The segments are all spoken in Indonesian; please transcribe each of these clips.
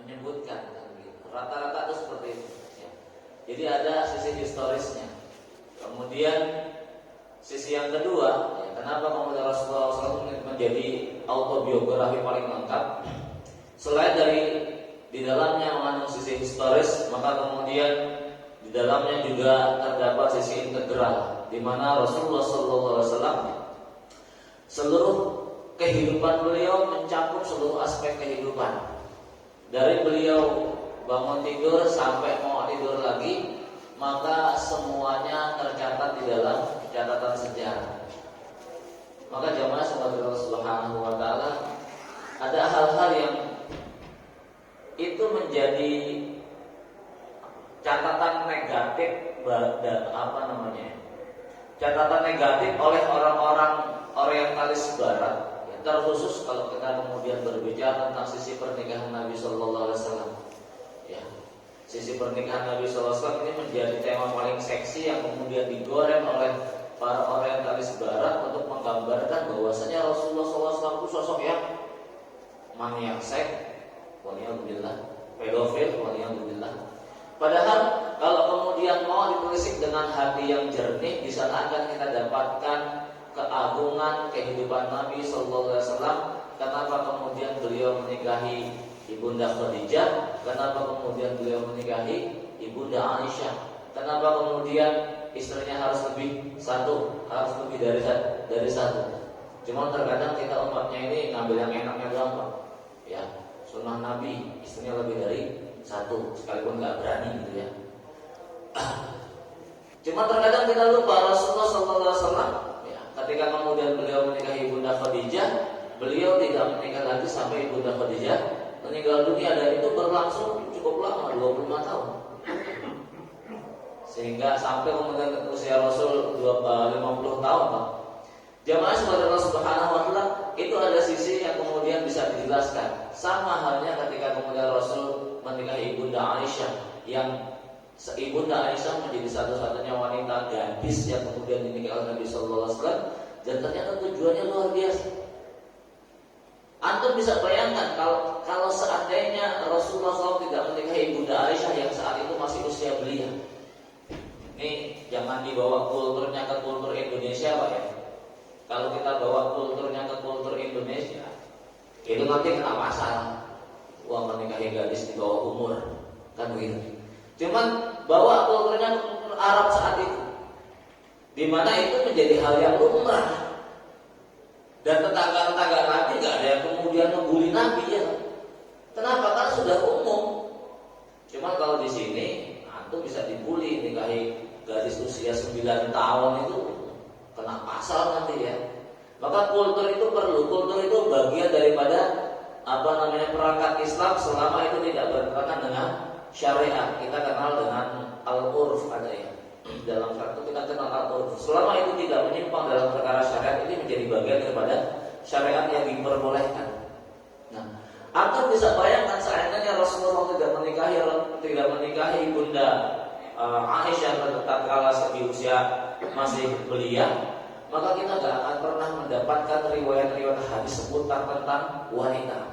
menyebutkan rata-rata itu seperti itu ya. Jadi ada sisi historisnya. Kemudian sisi yang kedua ya, kenapa kemudian Rasulullah SAW menjadi autobiografi paling lengkap? Selain dari di dalamnya mengandung sisi historis, maka kemudian di dalamnya juga terdapat sisi integral, di mana Rasulullah SAW seluruh kehidupan beliau mencakup seluruh aspek kehidupan. Dari beliau bangun tidur sampai mau tidur lagi, maka semuanya tercatat di dalam catatan sejarah. Maka jamaah sebagai Allah Subhanahu wa taala, ada hal-hal yang itu menjadi catatan negatif catatan negatif oleh orang-orang orientalis barat ya, terkhusus kalau kita kemudian berbicara tentang sisi pernikahan Nabi Sallallahu Alaihi Wasallam ya. Sisi pernikahan Nabi Sallallahu Alaihi Wasallam ini menjadi tema paling seksi yang kemudian digoreng oleh para orientalis barat untuk menggambarkan bahwasanya Rasulullah SAW itu sosok yang maniak seks, waliyadzubillah, pedofil, waliyadzubillah. Padahal kalau kemudian mau ditelisik dengan hati yang jernih, di sana akan kita dapatkan keagungan kehidupan Nabi Sallallahu Alaihi Wasallam. Kenapa kemudian beliau menikahi Ibunda Khadijah? Kenapa kemudian beliau menikahi Ibunda Aisyah? Kenapa kemudian istrinya harus lebih satu, harus lebih dari satu? Cuma terkadang kita umatnya ini ngambil yang enaknya doang, Pak. Ya, sunnah Nabi istrinya lebih dari satu, sekalipun nggak berani gitu ya. Cuma terkadang kita lupa Rasulullah SAW ya, ketika kemudian beliau menikahi Ibunda Khadijah, beliau tidak menikah lagi sampai Ibunda Khadijah meninggal dunia, dan itu berlangsung cukup lama, 25 tahun. Sehingga sampai kemudian usia Rasul 50 tahun, Pak. Jamaah sebagai Allah Subhanahu wa taala, itu ada sisi yang kemudian bisa dijelaskan. Sama halnya ketika kemudian Rasul menikahi Ibunda Aisyah, yang Ibunda Aisyah menjadi satu-satunya wanita gadis yang kemudian dinikahi oleh Nabi Sallallahu Alaihi Wasallam, dan ternyata tujuannya luar biasa. Antum bisa bayangkan kalau seandainya Rasulullah SAW tidak menikahi Ibunda Aisyah yang saat itu masih usia belia. Ini jangan dibawa kulturnya ke kultur Indonesia, Pak ya. Kalau kita bawa kulturnya ke kultur Indonesia, itu nanti kena masalah. Wah, menikahi gadis di bawah umur, kan begitu. Cuman bawa kulturnya ke kultur Arab saat itu, di mana itu menjadi hal yang lumrah. Dan tetangga-tetangga Nabi nggak ada yang kemudian membuli Nabi ya. Kenapa? Karena sudah umum. Cuman kalau di sini, antum bisa dibully nikahi gadis usia 9 tahun itu kena pasal nanti ya. Maka kultur itu perlu. Kultur itu bagian daripada perangkat Islam selama itu tidak bertentangan dengan syariat. Kita kenal dengan al-urf ada ya. Dalam satu kita kenal al-urf. Selama itu tidak menyimpang dalam perkara syariat, ini menjadi bagian daripada syariat yang diperbolehkan. Nah, antum bisa bayangkan seandainya Rasulullah tidak menikahi Ibunda Aisyah tatkala di usia masih belia, maka kita tidak akan pernah mendapatkan riwayat-riwayat hadis seputar tentang wanita.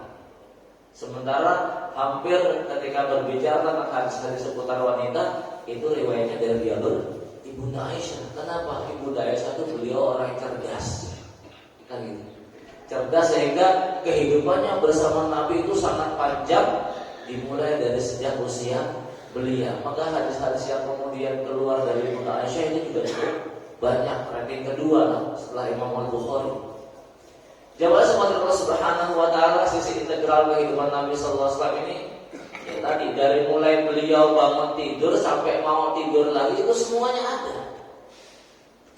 Sementara hampir ketika berbicara tentang hadis-hadis seputar wanita, itu riwayatnya dari jalur Ibunda Aisyah. Kenapa? Ibunda Aisyah itu beliau orang yang cerdas, kan gitu. Cerdas sehingga kehidupannya bersama Nabi itu sangat panjang, dimulai dari sejak usia belia. Maka hadis-hadis yang kemudian keluar dari Ibunda Aisyah ini juga cukup banyak. Ranking kedua lah setelah Imam Al-Bukhari. Jamaah sekalian Allah Subhanahu wa taala, sisi integral kehidupan Nabi sallallahu alaihi wasallam ini ya tadi, dari mulai beliau bangun tidur sampai mau tidur lagi, itu semuanya ada.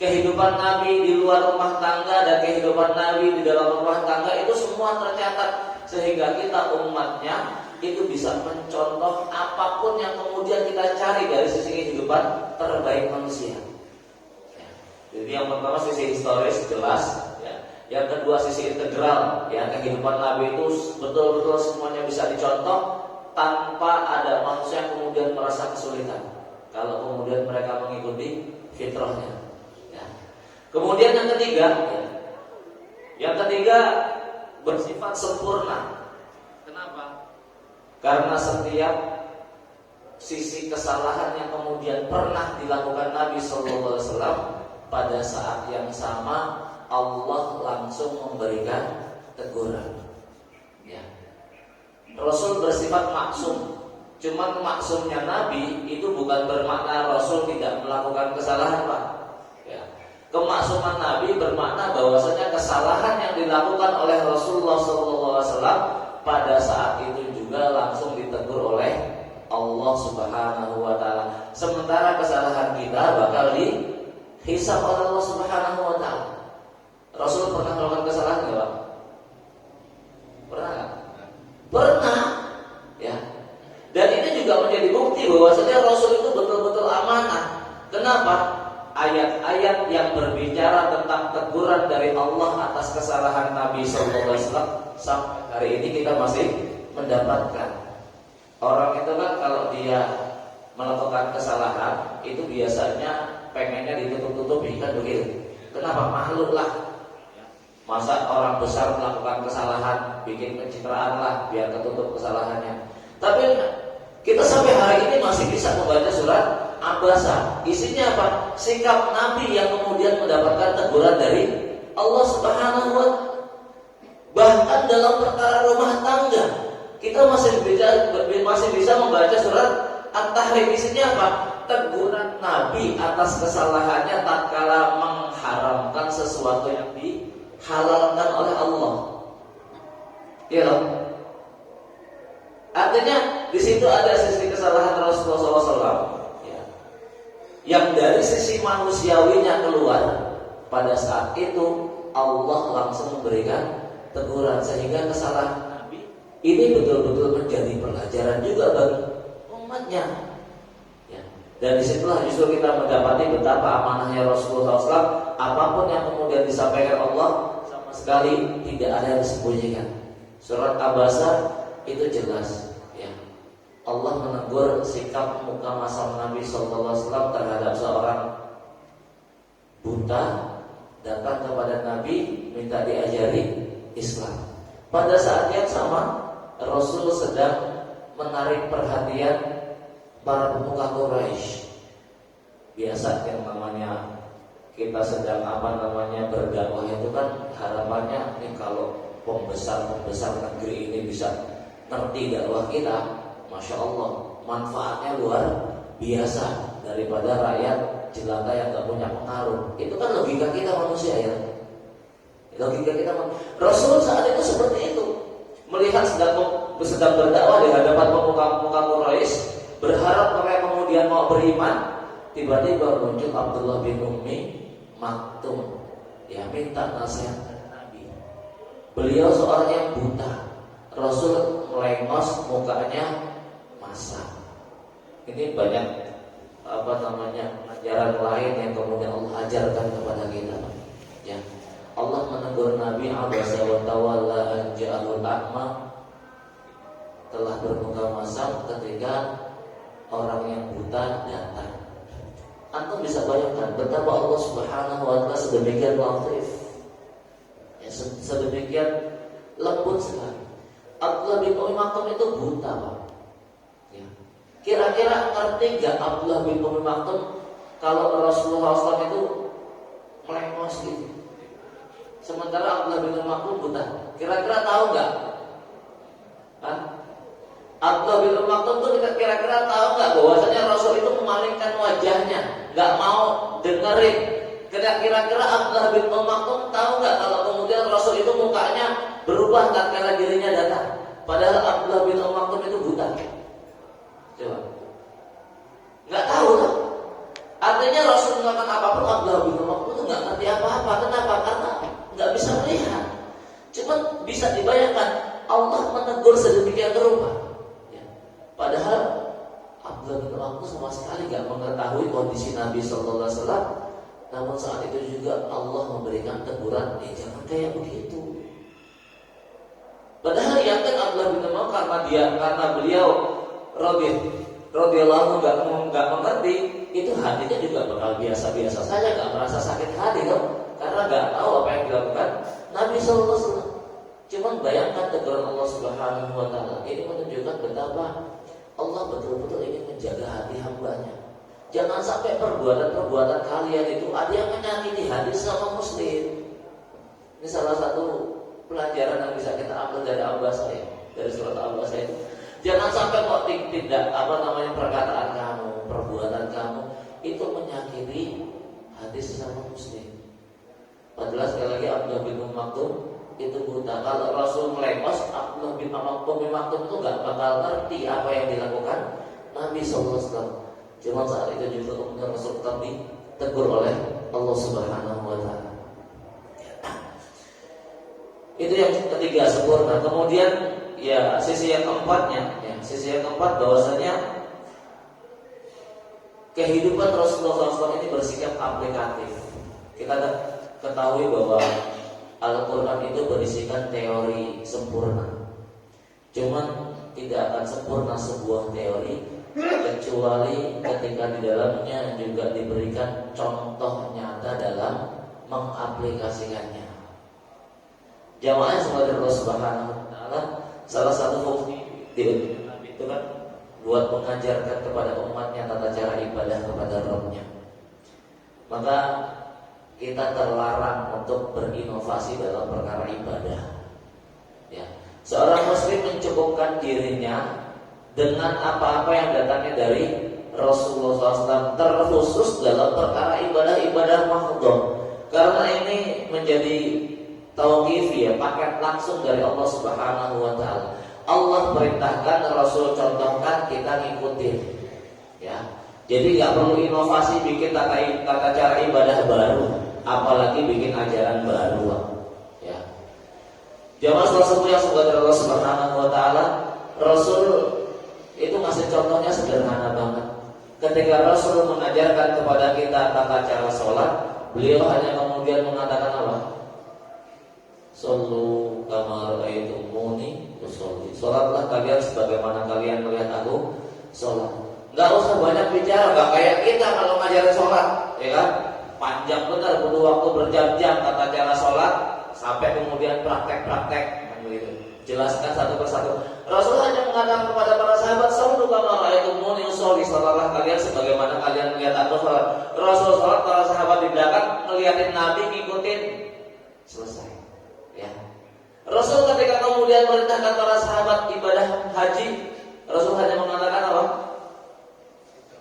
Kehidupan Nabi di luar rumah tangga dan kehidupan Nabi di dalam rumah tangga itu semua tercatat, sehingga kita umatnya itu bisa mencontoh apapun yang kemudian kita cari dari sisi kehidupan terbaik manusia. Jadi yang pertama sisi historis jelas, ya. Yang kedua sisi integral, ya, kehidupan Nabi itu betul-betul semuanya bisa dicontoh tanpa ada manusia yang kemudian merasa kesulitan kalau kemudian mereka mengikuti fitrahnya. Ya. Kemudian yang ketiga bersifat sempurna. Kenapa? Karena setiap sisi kesalahan yang kemudian pernah dilakukan Nabi Sallallahu Alaihi Wasallam, pada saat yang sama Allah langsung memberikan teguran. Ya. Rasul bersifat maksum. Cuman maksumnya Nabi itu bukan bermakna Rasul tidak melakukan kesalahan, Pak. Ya. Kemaksuman Nabi bermakna bahwasanya kesalahan yang dilakukan oleh Rasulullah SAW pada saat itu juga langsung ditegur oleh Allah Subhanahu wa taala. Sementara kesalahan kita bakal dihisab oleh Allah Subhanahu wa taala. Rasul pernah melakukan kesalahan enggak, Pak? Pernah enggak? Pernah. Ya. Dan ini juga menjadi bukti bahwasanya Rasul itu betul-betul amanah. Kenapa? Ayat-ayat yang berbicara tentang teguran dari Allah atas kesalahan Nabi sallallahu alaihi wasallam sampai hari ini kita masih mendapatkan. Orang itu kan kalau dia melakukan kesalahan itu biasanya pengennya ditutup-tutupi, kan begitu. Kenapa? Makhluk lah. Masa orang besar melakukan kesalahan, bikin pencitraan lah biar ketutup kesalahannya. Tapi kita sampai hari ini masih bisa membaca surat Abasa. Isinya apa? Sikap Nabi yang kemudian mendapatkan teguran dari Allah Subhanahu wa taala. Bahkan dalam perkara rumah tangga, kita masih bisa membaca surat At-Tahrim. Isinya apa? Teguran Nabi atas kesalahannya tatkala mengharamkan sesuatu yang dihalalkan oleh Allah. Ya loh. Artinya di situ ada sisi kesalahan Rasulullah SAW, ya, yang dari sisi manusiawinya keluar. Pada saat itu Allah langsung memberikan teguran, sehingga kesalahan Nabi ini betul-betul menjadi pelajaran juga bagi umatnya. Ya. Dan disitulah justru kita mendapati betapa amanahnya Rasulullah SAW. Apapun yang kemudian disampaikan Allah sama sekali tidak ada yang disembunyikan. Surat Abasa itu jelas, ya. Allah menegur sikap muka masam Nabi SAW terhadap seorang buta datang kepada Nabi minta diajari Islam. Pada saat yang sama Rasul sedang menarik perhatian para pemuka Quraisy. Biasa yang namanya kita sedang berdakwah itu kan harapannya nih kalau pembesar negeri ini bisa ngerti dakwah kita, Masya Allah, manfaatnya luar biasa daripada rakyat jelata yang gak punya pengaruh. Itu kan logika kita manusia, ya. Logika kita Rasul saat itu seperti itu. Melihat sedang berdakwah di hadapan pemuka Quraisy, berharap mereka kemudian mau beriman. Tiba-tiba muncul Abdullah bin Ummi Maktum, ya, minta nasihat dari Nabi. Beliau seorang yang buta. Rasul melengos mukanya masam. Ini banyak ajaran lain yang kemudian Allah ajarkan kepada kita. Ya. Allah menegur Nabi abasa wa tawalla an ja'alul a'ma, telah bermuka masam ketika orang yang buta datang. Antum bisa bayangkan betapa Allah Subhanahu wa taala sedemikian latif, ya, sedemikian lembut sekali. Abdullah bin Ummi Maktum itu buta, Pak. Ya. Kira-kira ngerti gak Abdullah bin Ummi Maktum kalau Rasulullah SAW itu melengos gitu? Sementara Abdullah bin Ummi Maktum buta. Kira-kira tahu gak? Hah? Abdullah bin Ummi Maktum itu kira-kira tahu gak bahwasanya Rasul itu memalingkan wajahnya, gak mau dengerin? Kira-kira Abdullah bin Ummi Maktum tahu gak kalau kemudian Rasul itu mukanya berubah tatkala dirinya datang? Padahal Abdullah bin Ummi Maktum itu buta. Coba. Gak tahu kan? Artinya Rasul melakukan apapun Abdullah bin Ummi Maktum itu gak ngerti apa-apa. Kenapa? Karena gak bisa melihat. Cuma bisa dibayangkan Allah menegur sedemikian rupa. Ya. Padahal Abdullah bin Ummi Maktum sama sekali gak mengetahui kondisi Nabi Sallallahu Alaihi Wasallam. Namun saat itu juga Allah memberikan teguran, jangan kayak begitu. Padahal yakin Abdullah bin Umar karena beliau radhiyallahu nggak mengerti, itu hatinya juga bakal biasa-biasa saja, nggak merasa sakit hati kan? Karena nggak tahu apa yang dilakukan Nabi Sallallahu Alaihi Wasallam. Cuman bayangkan teguran Allah Subhanahu wa taala ini menunjukkan betapa Allah betul-betul ingin menjaga hati hambanya. Jangan sampai perbuatan-perbuatan kalian itu ada yang menyakiti hati sama muslim. Ini salah satu pelajaran yang bisa kita ambil dari Al-Baqarah ya, dari surat Al-Baqarah itu. Jangan sampai kok tidak perkataan kamu, perbuatan kamu itu menyakiti hati sesama muslim. Padahal sekali lagi Abdullah bin Maktum itu buta. Kalau Rasul melengos, Abdullah bin Maktum itu nggak bakal ngerti apa yang dilakukan Nabi SAW. Cuma saat itu juga kemudian Rasul ditegur oleh Allah Subhanahu wa taala. Itu yang ketiga, sempurna. Kemudian ya sisi yang keempatnya, sisi yang keempat bahwasanya kehidupan Rasulullah SAW ini bersikap aplikatif. Kita ketahui bahwa Al-Quran itu berisikan teori sempurna. Cuman tidak akan sempurna sebuah teori kecuali ketika di dalamnya juga diberikan contoh nyata dalam mengaplikasikannya. Jamaah semoga Allah Subhanahu wa taala, salah satu fungsi di Nabi itu kan buat mengajarkan kepada umatnya tata cara ibadah kepada Rabb-nya. Maka kita terlarang untuk berinovasi dalam perkara ibadah. Ya. Seorang muslim mencukupkan dirinya dengan apa-apa yang datangnya dari Rasulullah SAW, terkhusus dalam perkara ibadah-ibadah mahdhah. Karena ini menjadi tauqif ya, paket langsung dari Allah Subhanahu wa taala. Allah perintahkan, Rasul contohkan, kita ngikutin. Ya. Jadi nggak perlu inovasi bikin tata cara ibadah baru, apalagi bikin ajaran baru. Ya. Jamaah Rasul yang semoga Allah Subhanahu wa taala, Rasul itu ngasih contohnya sederhana banget. Ketika Rasul mengajarkan kepada kita tata cara sholat, beliau hanya kemudian mengatakan apa? Shollu kama ra'aitumuni usolli. Sholatlah kalian sebagaimana kalian melihat aku sholat. Nggak usah banyak bicara, nggak kayak kita kalau ngajarin sholat, ya kan? Panjang benar, butuh waktu berjam-jam tata cara sholat, sampai kemudian praktek-praktek, gitu. Jelaskan satu persatu. Rasul hanya mengatakan kepada para sahabat, "Shollu kama ra'aitumuni usolli." Sholatlah kalian sebagaimana kalian melihat aku sholat. Rasul sholat, para sahabat di belakang ngeliatin Nabi, ngikutin, selesai. Ya. Rasul ketika kemudian merintahkan para sahabat ibadah haji, Rasul hanya mengatakan apa?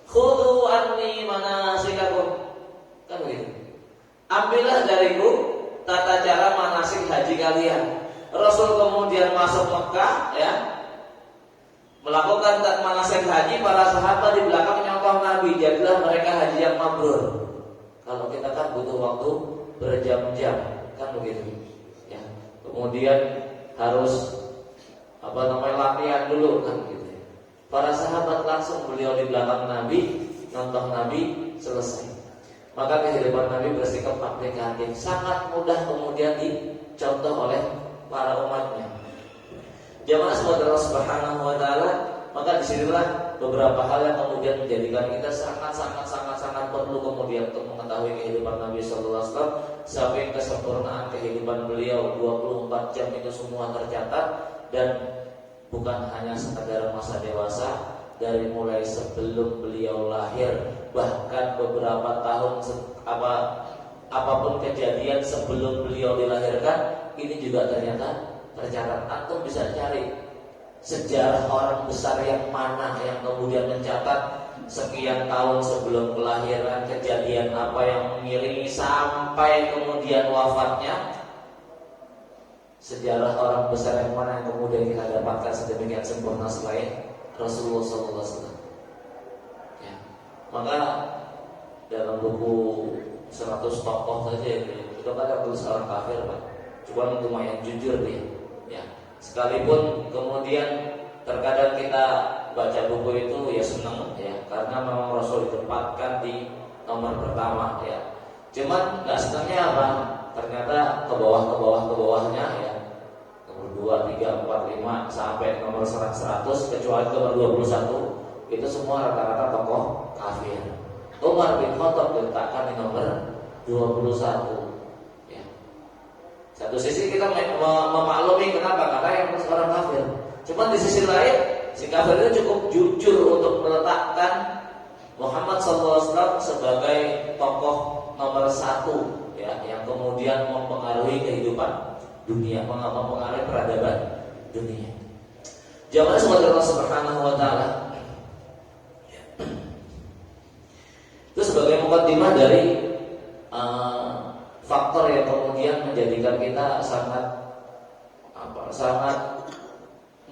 Khudhu anni manasikakum. Kan begitu. Ambillah dariku tata cara manasik haji kalian. Rasul kemudian masuk Mekah, ya, melakukan manasik haji, para sahabat di belakang nyontoh Nabi. Jadilah mereka haji yang mabrur. Kalau kita kan butuh waktu berjam-jam, kan begitu. Kemudian harus latihan dulu kan gitu. Para sahabat langsung beliau di belakang Nabi, nonton Nabi, selesai. Maka kehidupan Nabi bersikap aplikatif, sangat mudah kemudian dicontoh oleh para umatnya. Jamaah saudara Subhanahu wa taala, maka disinilah beberapa hal yang kemudian menjadikan kita sangat perlu kemudian untuk mengetahui kehidupan Nabi Sallallahu Alaihi Wasallam sampai kesempurnaan kehidupan beliau 24 jam itu semua tercatat, dan bukan hanya sekadar masa dewasa, dari mulai sebelum beliau lahir, bahkan beberapa tahun apapun kejadian sebelum beliau dilahirkan, ini juga ternyata tercatat. Antum bisa cari sejarah orang besar yang mana yang kemudian mencatat sekian tahun sebelum kelahiran kejadian apa yang mengiringi sampai kemudian wafatnya. Sejarah orang besar yang mana yang kemudian kita dapatkan sedemikian sempurna selain Rasulullah SAW. Ya. Maka dalam buku 100 tokoh saja itu kan yang tulis orang kafir, Pak. Cuma lumayan jujur dia. Ya. Sekalipun kemudian terkadang kita baca buku itu ya senang ya, karena memang Rasul ditempatkan di nomor pertama ya. Cuman nggak senangnya apa? Ternyata ke bawahnya ya, nomor 2, 3, 4, 5 sampai nomor 100 kecuali nomor 21 itu semua rata-rata tokoh kafir. Umar bin Khattab diletakkan di nomor 21 ya. Satu sisi kita memaklumi kenapa? Karena yang orang kafir. Cuma di sisi lain, si kafir itu cukup jujur untuk meletakkan Muhammad SAW sebagai tokoh nomor satu, ya, yang kemudian mempengaruhi kehidupan dunia, mempengaruhi peradaban dunia. Jamaah sekalian Allah Subhanahu wa taala. Itu sebagai mukadimah dari faktor yang kemudian menjadikan kita sangat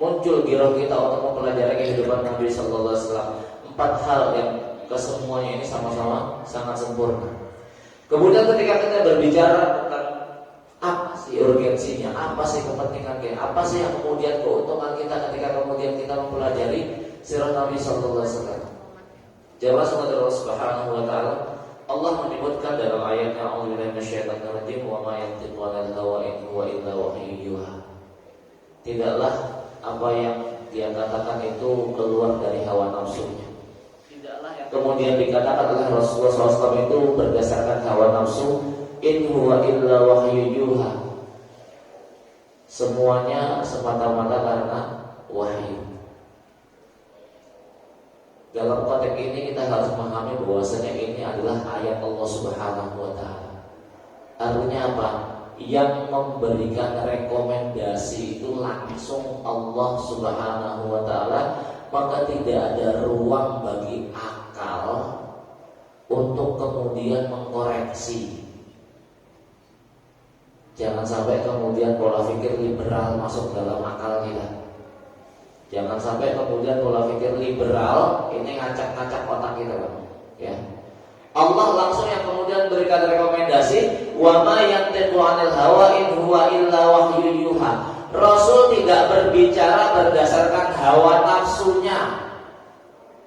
muncul giroh kita untuk mempelajari kehidupan Nabi Sallallahu Alaihi Wasallam. 4 hal yang kesemuanya ini sama-sama sangat sempurna. Kemudian ketika kita berbicara tentang apa sih urgensinya, apa sih kepentingan kita, apa sih yang kemudian keuntungan kita ketika kemudian kita mempelajari sirah Nabi Sallallahu Alaihi Wasallam. Jawab Allah Subhanahu wa taala, Allah menyebutkan dalam ayatnya A'udzubillahi minasyaitonir rajim wa ma yantiqu 'anil hawa in huwa illa wahyun yuha. Tidaklah apa yang dia katakan itu keluar dari hawa nafsunya. Tidaklah yang kemudian dikatakan oleh Rasulullah SAW itu berdasarkan hawa nafsu. In huwa illa wahyun yuha. Semuanya semata-mata karena wahyu. Dalam konteks ini kita harus memahami bahwasanya ini adalah ayat Allah Subhanahu wa taala. Artinya apa? Yang memberikan rekomendasi itu langsung Allah Subhanahu wa taala, maka tidak ada ruang bagi akal untuk kemudian mengkoreksi. Jangan sampai kemudian pola pikir liberal masuk dalam akal kita. Jangan sampai kemudian pola pikir liberal ini ngacak-ngacak otak kita, ya. Allah langsung yang kemudian berikan rekomendasi, wa ma yantiqu 'anil hawa in huwa illa wahyun yuha. Rasul tidak berbicara berdasarkan hawa nafsunya.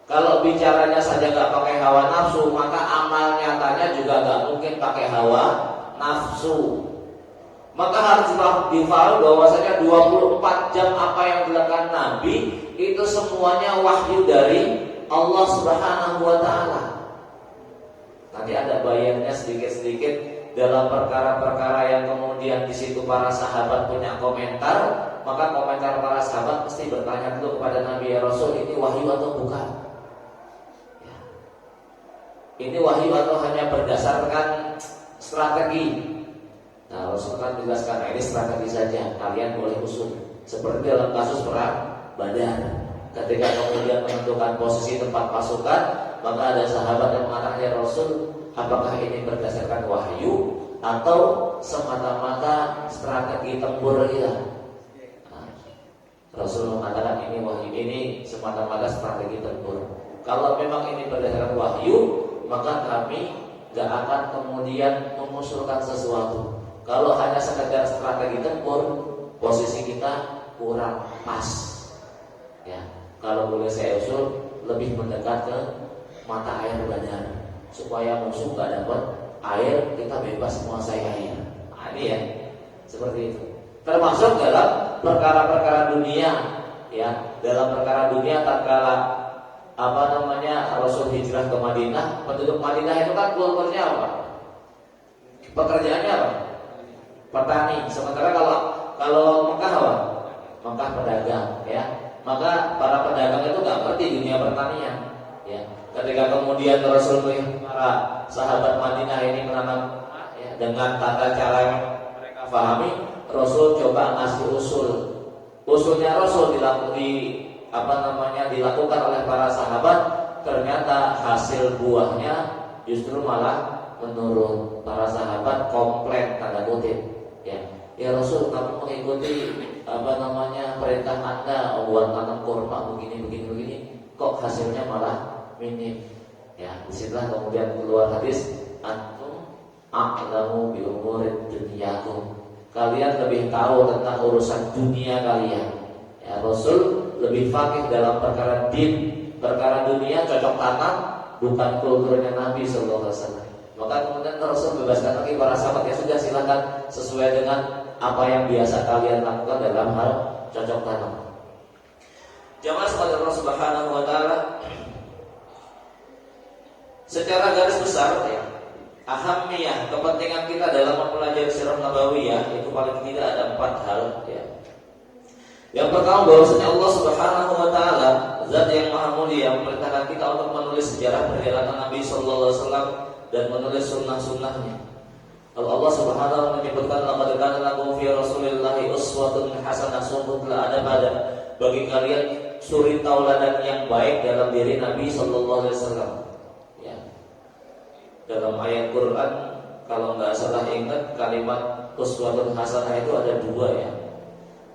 Kalau bicaranya saja nggak pakai hawa nafsu, maka amal nyatanya juga nggak mungkin pakai hawa nafsu. Maka harus difahami bahwasanya 24 jam apa yang dilakukan Nabi itu semuanya wahyu dari Allah Subhanahu wa taala. Nanti ada bayannya sedikit-sedikit dalam perkara-perkara yang kemudian di situ para sahabat punya komentar, maka komentar para sahabat pasti bertanya dulu kepada Nabi, ya Rasul, ini wahyu atau bukan? Ya. Ini wahyu atau hanya berdasarkan strategi? Nah, Rasul kan jelaskan, ini strategi saja, kalian boleh usul. Seperti dalam kasus perang Badar, ketika kemudian menentukan posisi tempat pasukan, maka ada sahabat yang mengatakan, ya Rasul, apakah ini berdasarkan wahyu atau semata-mata strategi tempur kita? Nah, Rasul mengatakan ini wahyu, ini semata-mata strategi tempur. Kalau memang ini berdasarkan wahyu, maka kami gak akan kemudian mengusulkan sesuatu. Kalau hanya sekedar strategi tempur, posisi kita kurang pas. Ya, kalau boleh saya usul, lebih mendekat ke mata air Badar, supaya musuh gak dapat air, kita bebas menguasai air. Nah, ini ya, seperti itu. Termasuk dalam perkara-perkara dunia, ya, dalam perkara dunia tatkala Rasul hijrah ke Madinah, penduduk Madinah itu kan kulturnya apa? Pekerjaannya apa? Petani. Sementara kalau Mekah apa? Mekah pedagang, ya. Maka para pedagang itu nggak ngerti dunia pertanian, ya. Ketika kemudian Rasul melihat para sahabat Madinah ini menanam, ya, dengan tata cara yang mereka pahami, Rasul coba ngasih usul. Usulnya Rasul dilakukan oleh para sahabat, ternyata hasil buahnya justru malah menurun. Para sahabat komplain, tanda kutip, ya Rasul, kamu mengikuti perintah Anda buat tanam kurma begini, kok hasilnya malah minim. Ya, disitulah kemudian keluar hadis, antum a'lamu bi umurid dunyakum. Kalian lebih tahu tentang urusan dunia kalian. Ya, Rasul lebih faqih dalam perkara din, perkara dunia cocok tanam, bukan kulturnya Nabi sallallahu alaihi wasallam. Maka kemudian Rasul bebaskan lagi para sahabat, ya sudah, silakan sesuai dengan apa yang biasa kalian lakukan dalam hal cocok tanam. Jamaah sekalian Allah Subhanahu wa taala, secara garis besar, ya, ahamiyah, kepentingan kita dalam mempelajari sirah nabawiyah itu paling tidak ada 4 hal ya. Yang pertama bahwasanya Allah Subhanahu wa taala, zat yang maha mulia, memerintahkan kita untuk menulis sejarah perjalanan Nabi sallallahu alaihi wasallam dan menulis sunnah-sunnahnya. Allah Subhanahu wa taala menyebutkan laqad kana lakum fi Rasulillahi uswatun hasanah, sungguh telah ada pada bagi kalian suri tauladan yang baik dalam diri Nabi sallallahu alaihi wasallam. Ya. Dalam ayat Quran kalau nggak salah ingat kalimat uswatun hasanah itu ada 2 ya.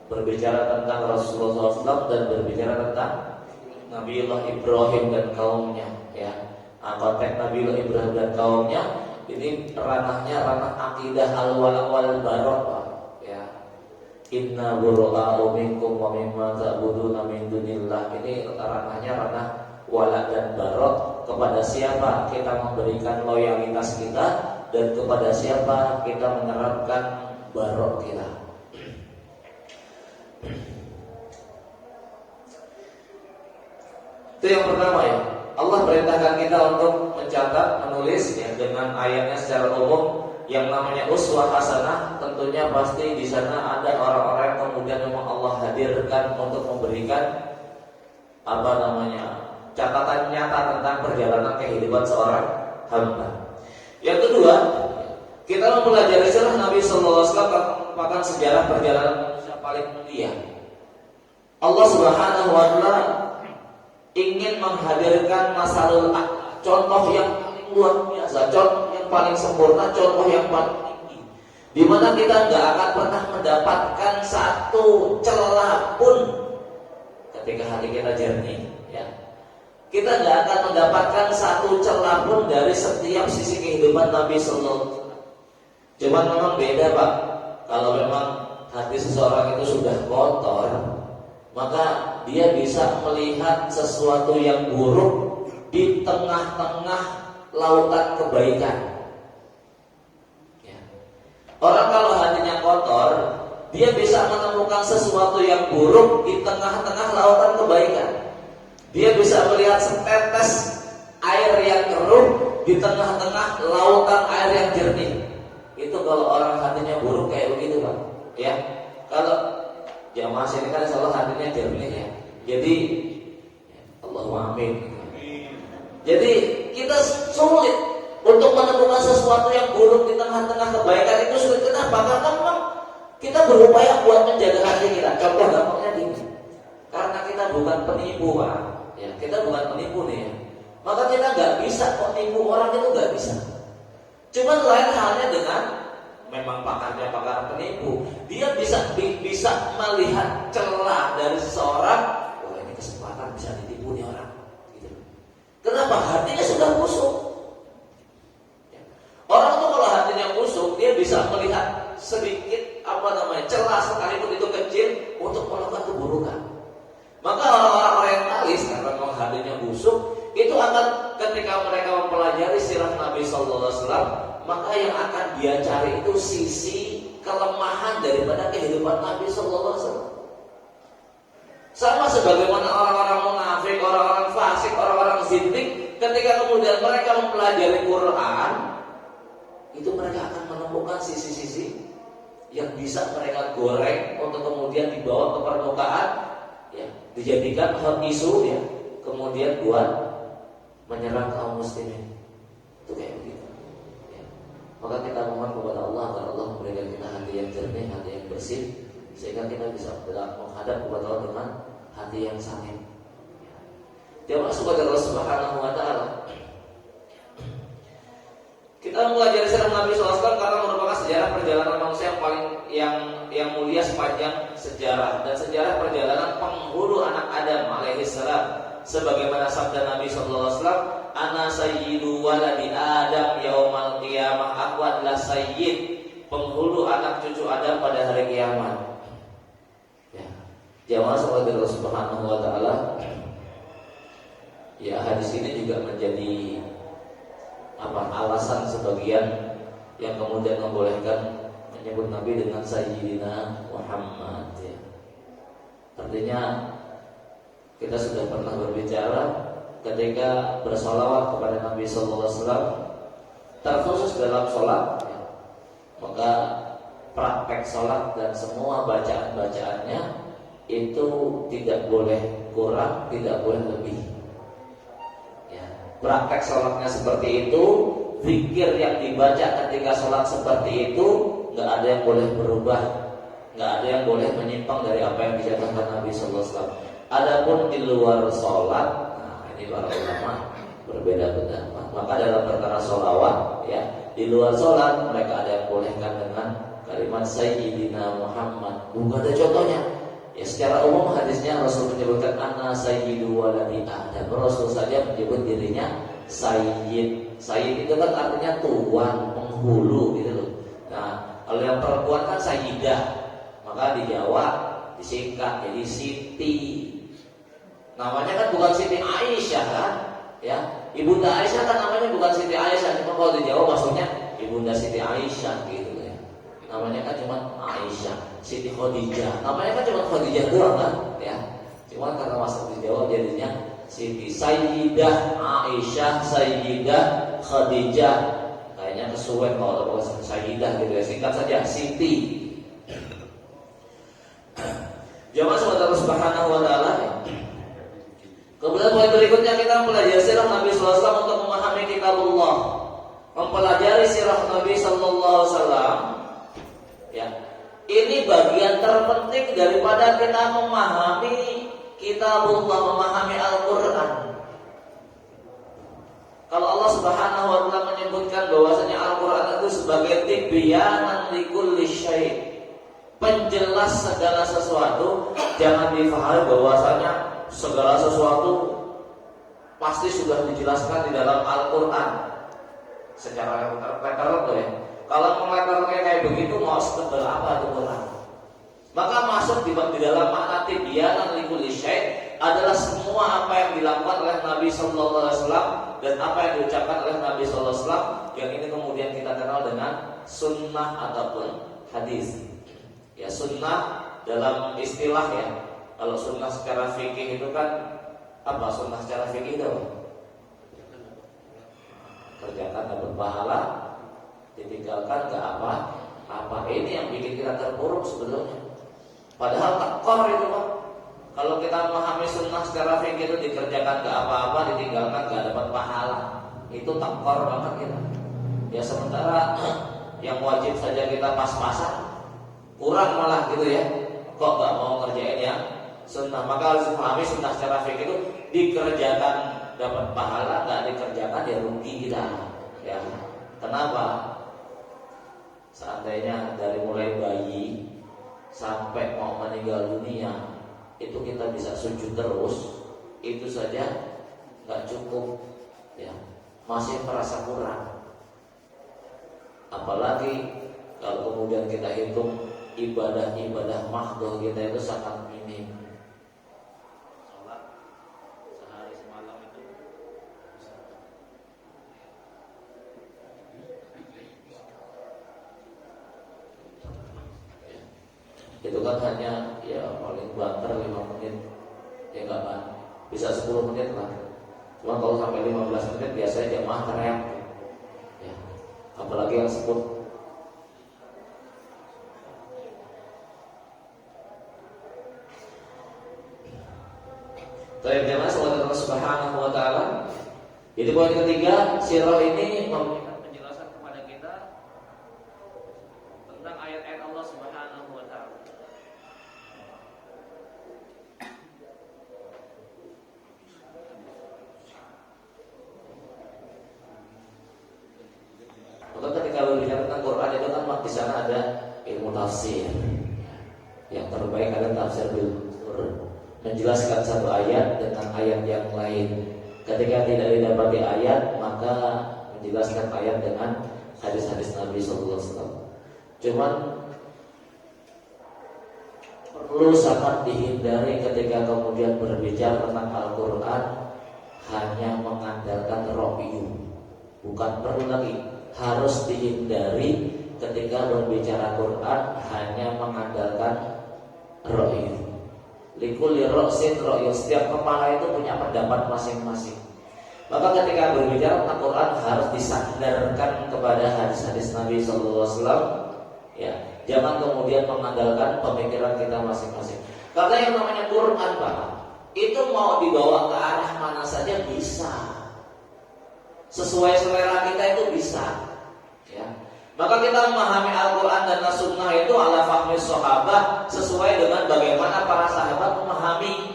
Berbicara tentang Rasulullah SAW dan berbicara tentang Nabiullah Ibrahim dan kaumnya ya. Konteks Nabiullah Ibrahim dan kaumnya ini ranahnya ranah akidah al-wala wal barok ya. Inna bura'u minkum wa mimma ta'buduna min dunillah. Ini ranahnya ranah wala dan barok. Kepada siapa kita memberikan loyalitas kita dan kepada siapa kita menerapkan barok kita. Itu yang pertama ya. Allah perintahkan kita untuk mencatat, menulis ya, dengan ayatnya secara umum yang namanya uswah hasanah. Tentunya pasti di sana ada orang-orang yang kemudian memang Allah hadirkan untuk memberikan catatan nyata tentang perjalanan kehidupan seorang hamba. Yang kedua, kita mempelajari sirah Nabi sallallahu alaihi wasallam merupakan sejarah perjalanan manusia paling mulia. Allah Subhanahu wa taala ingin menghadirkan masalul contoh yang paling luar biasa, contoh yang paling sempurna, contoh yang paling tinggi, di mana kita nggak akan pernah mendapatkan satu celah pun ketika hati kita jernih, ya. Kita nggak akan mendapatkan satu celah pun dari setiap sisi kehidupan Nabi Sallallahu Alaihi Wasallam. Cuman memang beda Pak, kalau memang hati seseorang itu sudah kotor, maka dia bisa melihat sesuatu yang buruk di tengah-tengah lautan kebaikan. Ya. Orang kalau hatinya kotor, dia bisa menemukan sesuatu yang buruk di tengah-tengah lautan kebaikan. Dia bisa melihat setetes air yang keruh di tengah-tengah lautan air yang jernih. Itu kalau orang hatinya buruk kayak begitu Pak. Ya, kalau jamaah sini kan selalu hatinya jernih ya. Jadi Allahumma amin. Jadi kita sulit untuk menemukan sesuatu yang buruk di tengah-tengah kebaikan itu sulit. Kenapa? Karena memang kita berupaya buat menjaga hati kita. Contoh gampangnya gini. Karena kita bukan penipu Pak. Ya, kita bukan penipu nih ya. Maka kita nggak bisa kok nipu orang, itu nggak bisa. Cuman lain halnya dengan memang pakarnya pakar penipu. Dia bisa melihat celah dari seseorang. Wah, ini kesempatan bisa ditipu nih orang. Gitu. Kenapa? Hatinya sudah busuk. Ya. Orang itu kalau hatinya busuk, dia bisa melihat sedikit celah sekalipun itu kecil untuk melakukan keburukan. Maka orang-orang orientalis karena memang hatinya busuk, itu akan ketika mereka mempelajari sirah Nabi Sallallahu Alaihi Wasallam, maka yang akan dia cari itu sisi kelemahan daripada kehidupan Nabi Sallallahu Alaihi Wasallam. Sama sebagaimana orang-orang munafik, orang-orang fasik, orang-orang zindik, ketika kemudian mereka mempelajari Quran, itu mereka akan menemukan sisi-sisi yang bisa mereka goreng untuk kemudian dibawa ke permukaan, ya, dijadikan hot isu, ya, kemudian buat menyerang kaum muslimin. Itu kayak begitu. Ya. Maka kita mohon kepada Allah agar Allah memberikan kita hati yang jernih, hati yang bersih, sehingga kita bisa menghadap kepada Allah dengan hati yang salim. Dia masuk kepada Allah Subhanahu wa taala. Kita mempelajari sirah Nabi SAW karena merupakan sejarah perjalanan manusia yang paling yang mulia sepanjang sejarah, dan sejarah perjalanan penghulu anak Adam alaihissalam. Sebagaimana sabda Nabi SAW, "Ana sayyidu waladi Adam yaumal qiyamah." Aku adalah sayyid, penghulu anak cucu Adam pada hari kiamat. Ya. Jamaah sahabat Allah Subhanahu wa taala. Ya, hadis ini juga menjadi alasan sebagian yang kemudian membolehkan menyebut Nabi dengan Sayyidina Muhammad, ya. Artinya kita sudah pernah berbicara ketika bersolawat kepada Nabi Sallallahu Alaihi Wasallam terkhusus dalam sholat, ya, maka praktek sholat dan semua bacaan-bacaannya itu tidak boleh kurang, tidak boleh lebih. Ya, praktek sholatnya seperti itu, zikir yang dibaca ketika sholat seperti itu, nggak ada yang boleh berubah, nggak ada yang boleh menyimpang dari apa yang dicontohkan Nabi Sallallahu Alaihi Wasallam. Adapun di luar sholat, nah ini para ulama berbeda pendapat. Maka dalam perkara sholawat, ya, di luar sholat mereka ada yang bolehkan dengan kalimat Sayyidina Muhammad. Bukan ada contohnya. Ya, secara umum hadisnya Rasul menyebutkan Ana Sayyidu waladi Adam. Rasul saja menyebut dirinya Sayyid. Sayyid itu kan artinya tuan, penghulu gitu loh. Nah, kalau yang perempuan kan Sayyidah, maka di Jawa disingkat jadi Siti. Namanya kan bukan Siti Aisyah kan? Ya, Ibunda Aisyah kan namanya bukan Siti Aisyah, cuma kalau di Jawa maksudnya Ibunda Siti Aisyah gitu ya. Namanya kan cuma Aisyah, Siti Khadijah. Namanya kan cuma Khadijah doang kan, ya. Cuma karena masuk di Jawa jadinya Siti Sayyidah Aisyah, Sayyidah Khadijah. Kayaknya kesuwen kalau ada Sayyidah gitu ya. Singkat saja Siti. Jamaah saudara subhanahu wa ta'ala. Kemudian poin berikutnya kita mempelajari sirah Nabi sallallahu alaihi wasallam untuk memahami kitabullah. Mempelajari sirah Nabi sallallahu alaihi wasallam. Ya. Ini bagian terpenting daripada kita memahami kitabullah, memahami Al-Qur'an. Kalau Allah Subhanahu wa taala menyebutkan bahwasanya Al-Qur'an itu sebagai tibyanan likulli syai', penjelas segala sesuatu, jangan difahami bahwasanya segala sesuatu pasti sudah dijelaskan di dalam Al-Qur'an secara letter tuh ya. Kalau letternya kayak begitu mau setebal apa itu Quran? Maka masuk di dalam makna tibyanan likulli syai' adalah semua apa yang dilakukan oleh Nabi sallallahu alaihi wasallam dan apa yang diucapkan oleh Nabi sallallahu alaihi wasallam, yang ini kemudian kita kenal dengan sunnah ataupun hadis. Ya, sunnah dalam istilah ya. Kalau sunnah secara fikih itu kan apa? Sunnah secara fikih itu apa? Kerjakan dapat pahala, ditinggalkan gak apa-apa. Ini yang bikin kita terpuruk sebelumnya. Padahal takor itu Pak. Kalau kita memahami sunnah secara fikih itu dikerjakan gak apa-apa, ditinggalkan gak dapat pahala, itu takor banget kita. Ya sementara yang wajib saja kita pas-pasan, kurang malah gitu ya. Kok gak mau ngerjain yang sunnah? Maka harus memahami sunnah secara fikih itu dikerjakan dapat pahala, gak dikerjakan ya rugi kita. Ya, kenapa? Seandainya dari mulai bayi sampai mau meninggal dunia itu kita bisa sujud terus, itu saja nggak cukup, ya, masih merasa kurang. Apalagi kalau kemudian kita hitung ibadah mahdhah kita itu sangat minim. Salat sehari semalam itu itu kan hanya ya paling banter 5 menit, ya enggak kan, bisa 10 menit lah. Cuma kalau sampai 15 menit biasanya jamaah teriak ya. Apalagi yang sebut jamaah sahabat Allah Subhanahu wa taala. Itu poin ketiga, sirah ini memberikan penjelasan kepada kita tentang ayat-ayat Allah Subhanahu wa taala. Maka ketika berbicara tentang Quran itu kan di sana ada ilmu tafsir. Yang terbaik ada tafsir bil Quran, menjelaskan satu ayat dengan ayat yang lain. Ketika tidak didapati ayat, maka menjelaskan ayat dengan hadis-hadis Nabi sallallahu alaihi wasallam. Cuman perlu sangat dihindari ketika kemudian berbicara tentang Al-Quran hanya mengandalkan ra'yu. Bukan perlu lagi, harus dihindari ketika berbicara Quran hanya mengandalkan ra'yu. Likulli ra'sin ra'yu, setiap kepala itu punya pendapat masing-masing. Maka ketika berbicara tentang Quran harus disandarkan kepada hadis-hadis Nabi Sallallahu Alaihi Wasallam. Ya, jangan kemudian mengandalkan pemikiran kita masing-masing. Karena yang namanya Quran, Pak, itu mau dibawa ke arah mana saja bisa. Sesuai selera kita itu bisa. Ya. Maka kita memahami Al-Quran dan As-Sunnah itu ala fahmi sahabat, sesuai dengan bagaimana para sahabat memahami.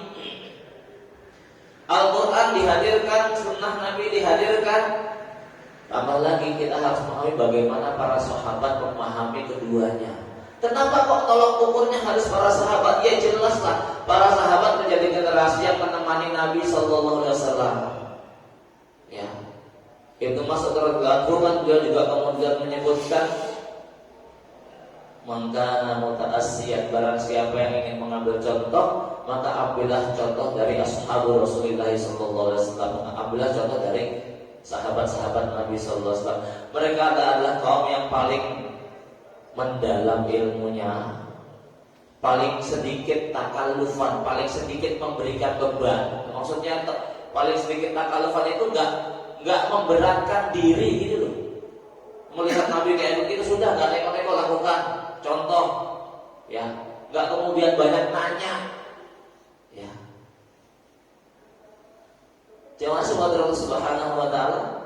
Al-Quran dihadirkan, Sunnah Nabi dihadirkan. Apalagi kita harus memahami bagaimana para sahabat memahami keduanya. Kenapa kok tolok ukurnya harus para sahabat? Ya jelaslah, para sahabat menjadi generasi yang menemani Nabi Sallallahu Alaihi Wasallam. Ya, itu masuk dalam Quran. Beliau juga kemudian menyebutkan, maka muta'assiyan, barang siapa yang ingin mengambil contoh, maka ambillah contoh dari ashabul Rasulullah Sallallahu Alaihi Wasallam. Ambillah contoh dari sahabat-sahabat Nabi Sallallahu Alaihi Wasallam. Mereka adalah kaum yang paling mendalam ilmunya, paling sedikit takallufan, paling sedikit memberikan beban. Maksudnya paling sedikit takallufan itu enggak memberatkan diri gitu loh. Melihat Nabi kayak begitu sudah enggak neko-neko lakukan. Contoh, ya, enggak kemudian banyak nanya. Ya. Jemaah subhanahu subhanahu wa ta'ala.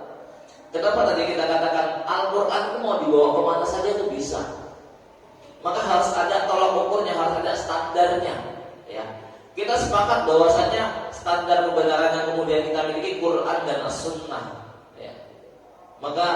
Kenapa tadi kita katakan Al-Quran itu mau dibawa kemana saja itu bisa. Maka harus ada tolak ukurnya, harus ada standarnya. Ya. Kita sepakat bahwasanya standar kebenaran yang kemudian kita miliki Quran dan As-Sunnah. Ya. Maka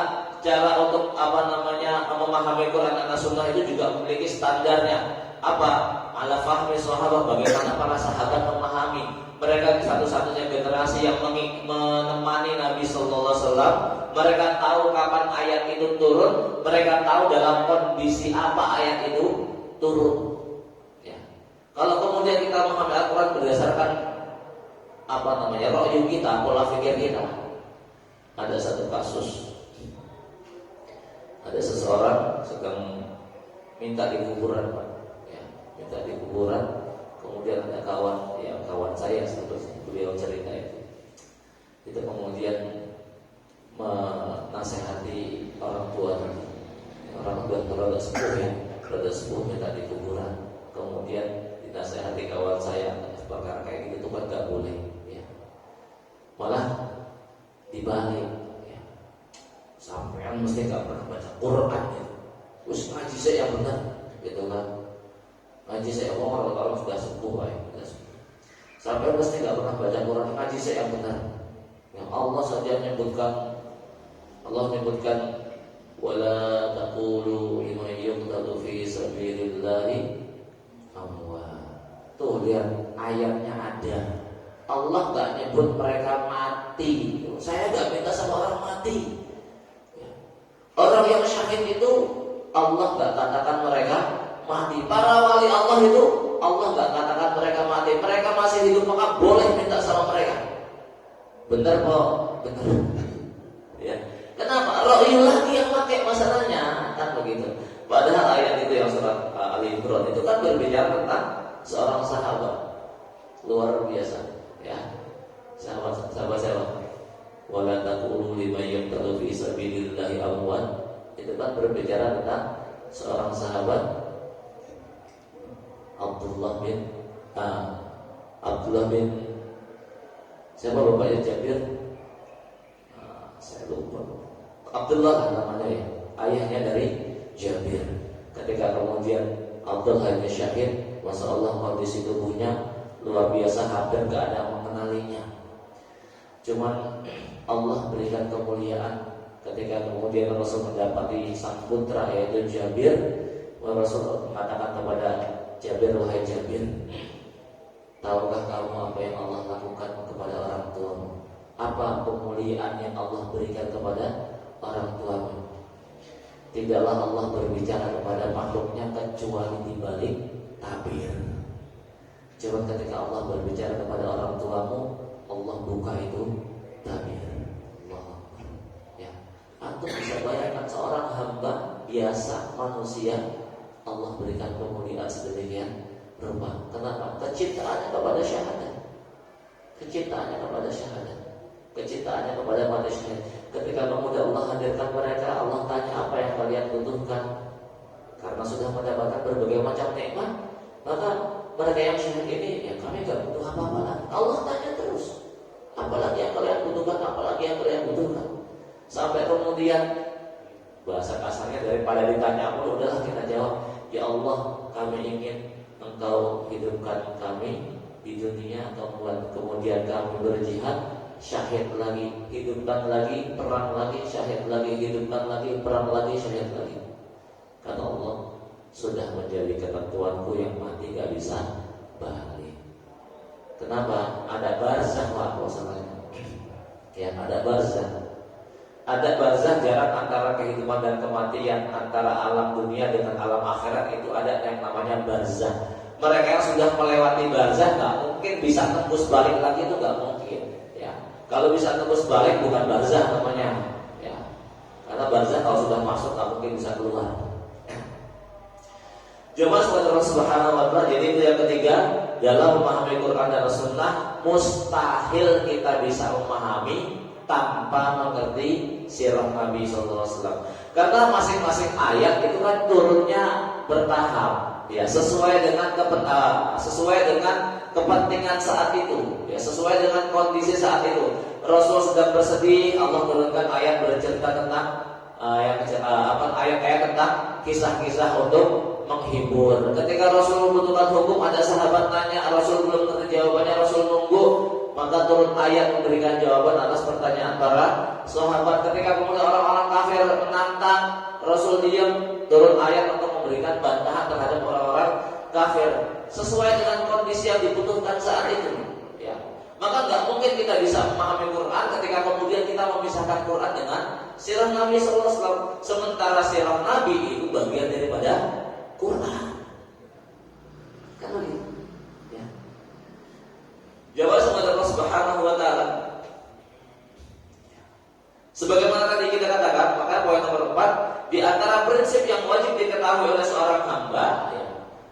cara untuk memahami Quran dan As-Sunnah itu juga memiliki standarnya. Apa? Ala fahmi sahabat, bagaimana para sahabat memahami. Mereka satu-satunya generasi yang menemani Nabi Sallallahu Alaihi Wasallam. Mereka tahu kapan ayat itu turun. Mereka tahu dalam kondisi apa ayat itu turun. Ya. Kalau kemudian kita memahami Al-Quran berdasarkan ra'yu kita, pola pikir kita. Ada satu kasus, ada seseorang sedang minta di kuburan, Pak. Ya, minta di kuburan. Kemudian ada kawan saya sebetulnya, beliau cerita itu kemudian menasehati orang tua rada sepuh minta di kuburan. Kemudian dinasehati kawan saya, perkara kayak gitu kan gak boleh, ya. Malah dibalik, ya. Sampean mesti gak pernah baca Quran gitu. Terus ngaji saya yang benar, gitu kan. Ngaji saya orang sudah sepuh, sampai mesti nggak pernah baca Quran. Ngaji saya yang benar. Yang Allah saja menyebutkan, Allah menyebutkan wala taqulu liman yuqtalu fi sabilillahi amwat. Tuh lihat ayatnya ada. Allah nggak nyebut mereka mati. Saya nggak minta sama orang mati. Orang yang syahid itu Allah nggak katakan mereka mati. Para wali Allah itu Allah nggak katakan mereka mati. Mereka masih hidup, maka boleh minta sama mereka. Benar kok? Benar. Ya. Kenapa? Ra'yu lagi yang pakai masalahnya kan begitu. Padahal ayat itu yang surat Ali Imran itu kan berbicara tentang seorang sahabat luar biasa. Ya. Sahabat siapa? Wala taqulu liman yaqtalu fi sabilillahi amwat. Itu kan berbicara tentang seorang sahabat Abdullah bin siapa bapaknya Jabir? Saya lupa. Abdullah namanya ya, ayahnya dari Jabir. Ketika kemudian Abdullah ini syahid, masya Allah kondisi tubuhnya luar biasa, hampir gak ada yang mengenalinya. Cuman Allah berikan kemuliaan ketika kemudian Rasul mendapati sang putra yaitu Jabir. Rasul mengatakan kepada Jabir, wahai Jabir, tahukah kamu apa yang Allah lakukan kepada orang tuamu? Apa kemuliaan yang Allah berikan kepada orang tuamu? Tidaklah Allah berbicara kepada makhluknya kecuali di balik tabir. Coba ketika Allah berbicara kepada orang tuamu, Allah buka itu tabir. Allah. Ya. Antum bisa bayangkan seorang hamba biasa manusia, Allah berikan kemuliaan sedemikian rupa. Kenapa? Kecintaannya kepada syahadat. Kecintaannya kepada syahadat. kecintaannya kepada mati syahid. Ketika pemuda Allah hadirkan mereka, Allah tanya apa yang kalian butuhkan. Karena sudah mendapatkan berbagai macam nikmat, maka mereka yang syahid ini, ya kami gak butuh apa-apa lagi. Allah tanya terus, apalagi yang kalian butuhkan, apalagi yang kalian butuhkan. Sampai kemudian bahasa kasarnya daripada ditanya pun udahlah kita jawab, ya Allah, kami ingin Engkau hidupkan kami di dunia, kemudian kami berjihad, syahid lagi, hidupkan lagi, perang lagi, syahid lagi, hidupkan lagi, perang lagi, syahid lagi. Kata Allah, sudah menjadi ketentuanku yang mati gak bisa balik. Kenapa? Ada barzakh masalahnya. Ya, ada barzakh. Ada barzakh, jarak antara kehidupan dan kematian, antara alam dunia dengan alam akhirat, itu ada yang namanya barzakh. Mereka yang sudah melewati barzakh nggak mungkin bisa tembus balik lagi, itu nggak mungkin. Ya, kalau bisa tembus balik bukan barzakh namanya. Ya, karena barzakh kalau sudah masuk nggak mungkin bisa keluar. Jemaah sekalian subhanahu wa ta'ala, jadi itu yang ketiga, dalam memahami Quran dan Sunnah, mustahil kita bisa memahami tanpa mengerti sirah Nabi SAW. Karena masing-masing ayat itu kan turunnya bertahap, ya, sesuai dengan kepentingan saat itu, ya, sesuai dengan kondisi saat itu. Rasul sedang bersedih, Allah turunkan ayat bercerita tentang ayat-ayat tentang kisah-kisah untuk menghibur. Ketika Rasul membutuhkan hukum, ada sahabat tanya, Rasul belum ngerti jawabannya, Rasul nunggu, maka turun ayat memberikan jawaban atas pertanyaan para sahabat. Ketika kemudian orang-orang kafir menantang, Rasul diam, turun ayat untuk memberikan bantahan terhadap orang-orang kafir sesuai dengan kondisi yang dibutuhkan saat itu. Ya. Maka nggak mungkin kita bisa memahami Quran ketika kemudian kita memisahkan Quran dengan sirah Nabi SAW. Sementara sirah Nabi itu bagian daripada Quran. Kan begitu. Ya. Jawab semoga Allah Subhanahu wa ta'ala. Sebagaimana tadi kita katakan, maka poin nomor 4, di antara prinsip yang wajib diketahui oleh seorang hamba, ya,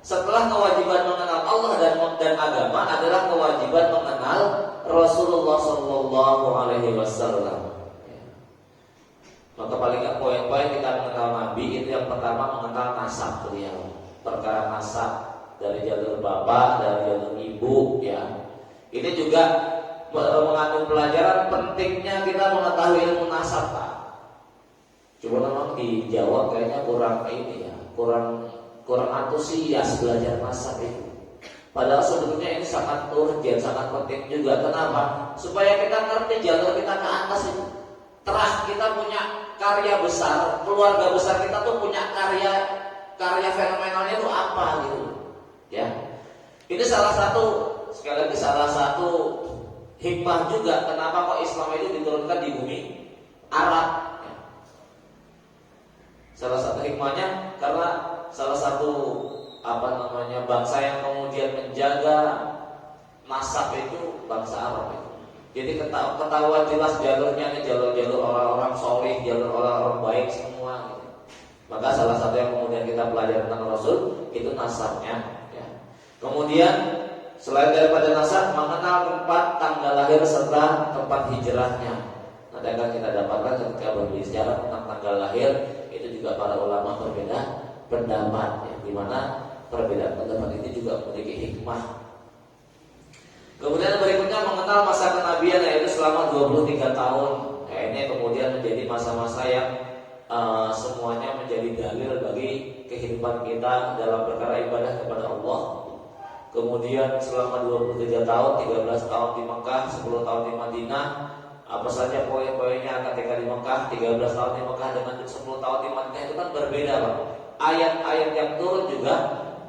setelah kewajiban mengenal Allah dan agama, adalah kewajiban mengenal Rasulullah Sallallahu Alaihi Wasallam. Ya. Maka paling nggak poin-poin kita mengenal Nabi itu yang pertama mengenal nasab beliau, perkara nasab dari jalur bapak, dari jalur ibu, ya. Ini juga mengandung pelajaran pentingnya kita mengetahui ilmu nasab, Pak. Cuma memang di Jawa kayaknya kurang ini ya, kurang antusias belajar nasab itu. Padahal sebetulnya ini sangat urgent, sangat penting juga. Kenapa? Supaya kita ngerti jalur kita ke atas itu. Terah kita punya karya besar, keluarga besar kita tuh punya karya fenomenalnya itu apa gitu. Ya. Ini salah satu, sekali lagi salah satu hikmah juga kenapa kok Islam itu diturunkan di bumi Arab. Ya. Salah satu hikmahnya karena salah satu bangsa yang kemudian menjaga nasab itu bangsa Arab itu. Jadi ketahuan jelas jalurnya ini jalur orang-orang soleh, jalur orang-orang baik semua gitu. Maka salah satu yang kemudian kita pelajari tentang Rasul itu nasabnya, ya. Kemudian selain daripada nasab, mengenal tempat tanggal lahir serta tempat hijrahnya. Nanti akan kita dapatkan ketika berbicara tentang tanggal lahir, itu juga para ulama berbeda pendapat, ya, di mana perbedaan pendapat itu juga memiliki hikmah. Kemudian berikutnya mengenal masa kenabian, yaitu selama 23 tahun. Ya, ini kemudian menjadi masa-masa yang semuanya menjadi dalil bagi kehidupan kita dalam perkara ibadah kepada Allah. Kemudian selama 23 tahun, 13 tahun di Mekah, 10 tahun di Madinah. Apa saja poin-poinnya ketika di Mekah, 13 tahun di Mekah dengan 10 tahun di Madinah itu kan berbeda, Pak. Ayat-ayat yang turun juga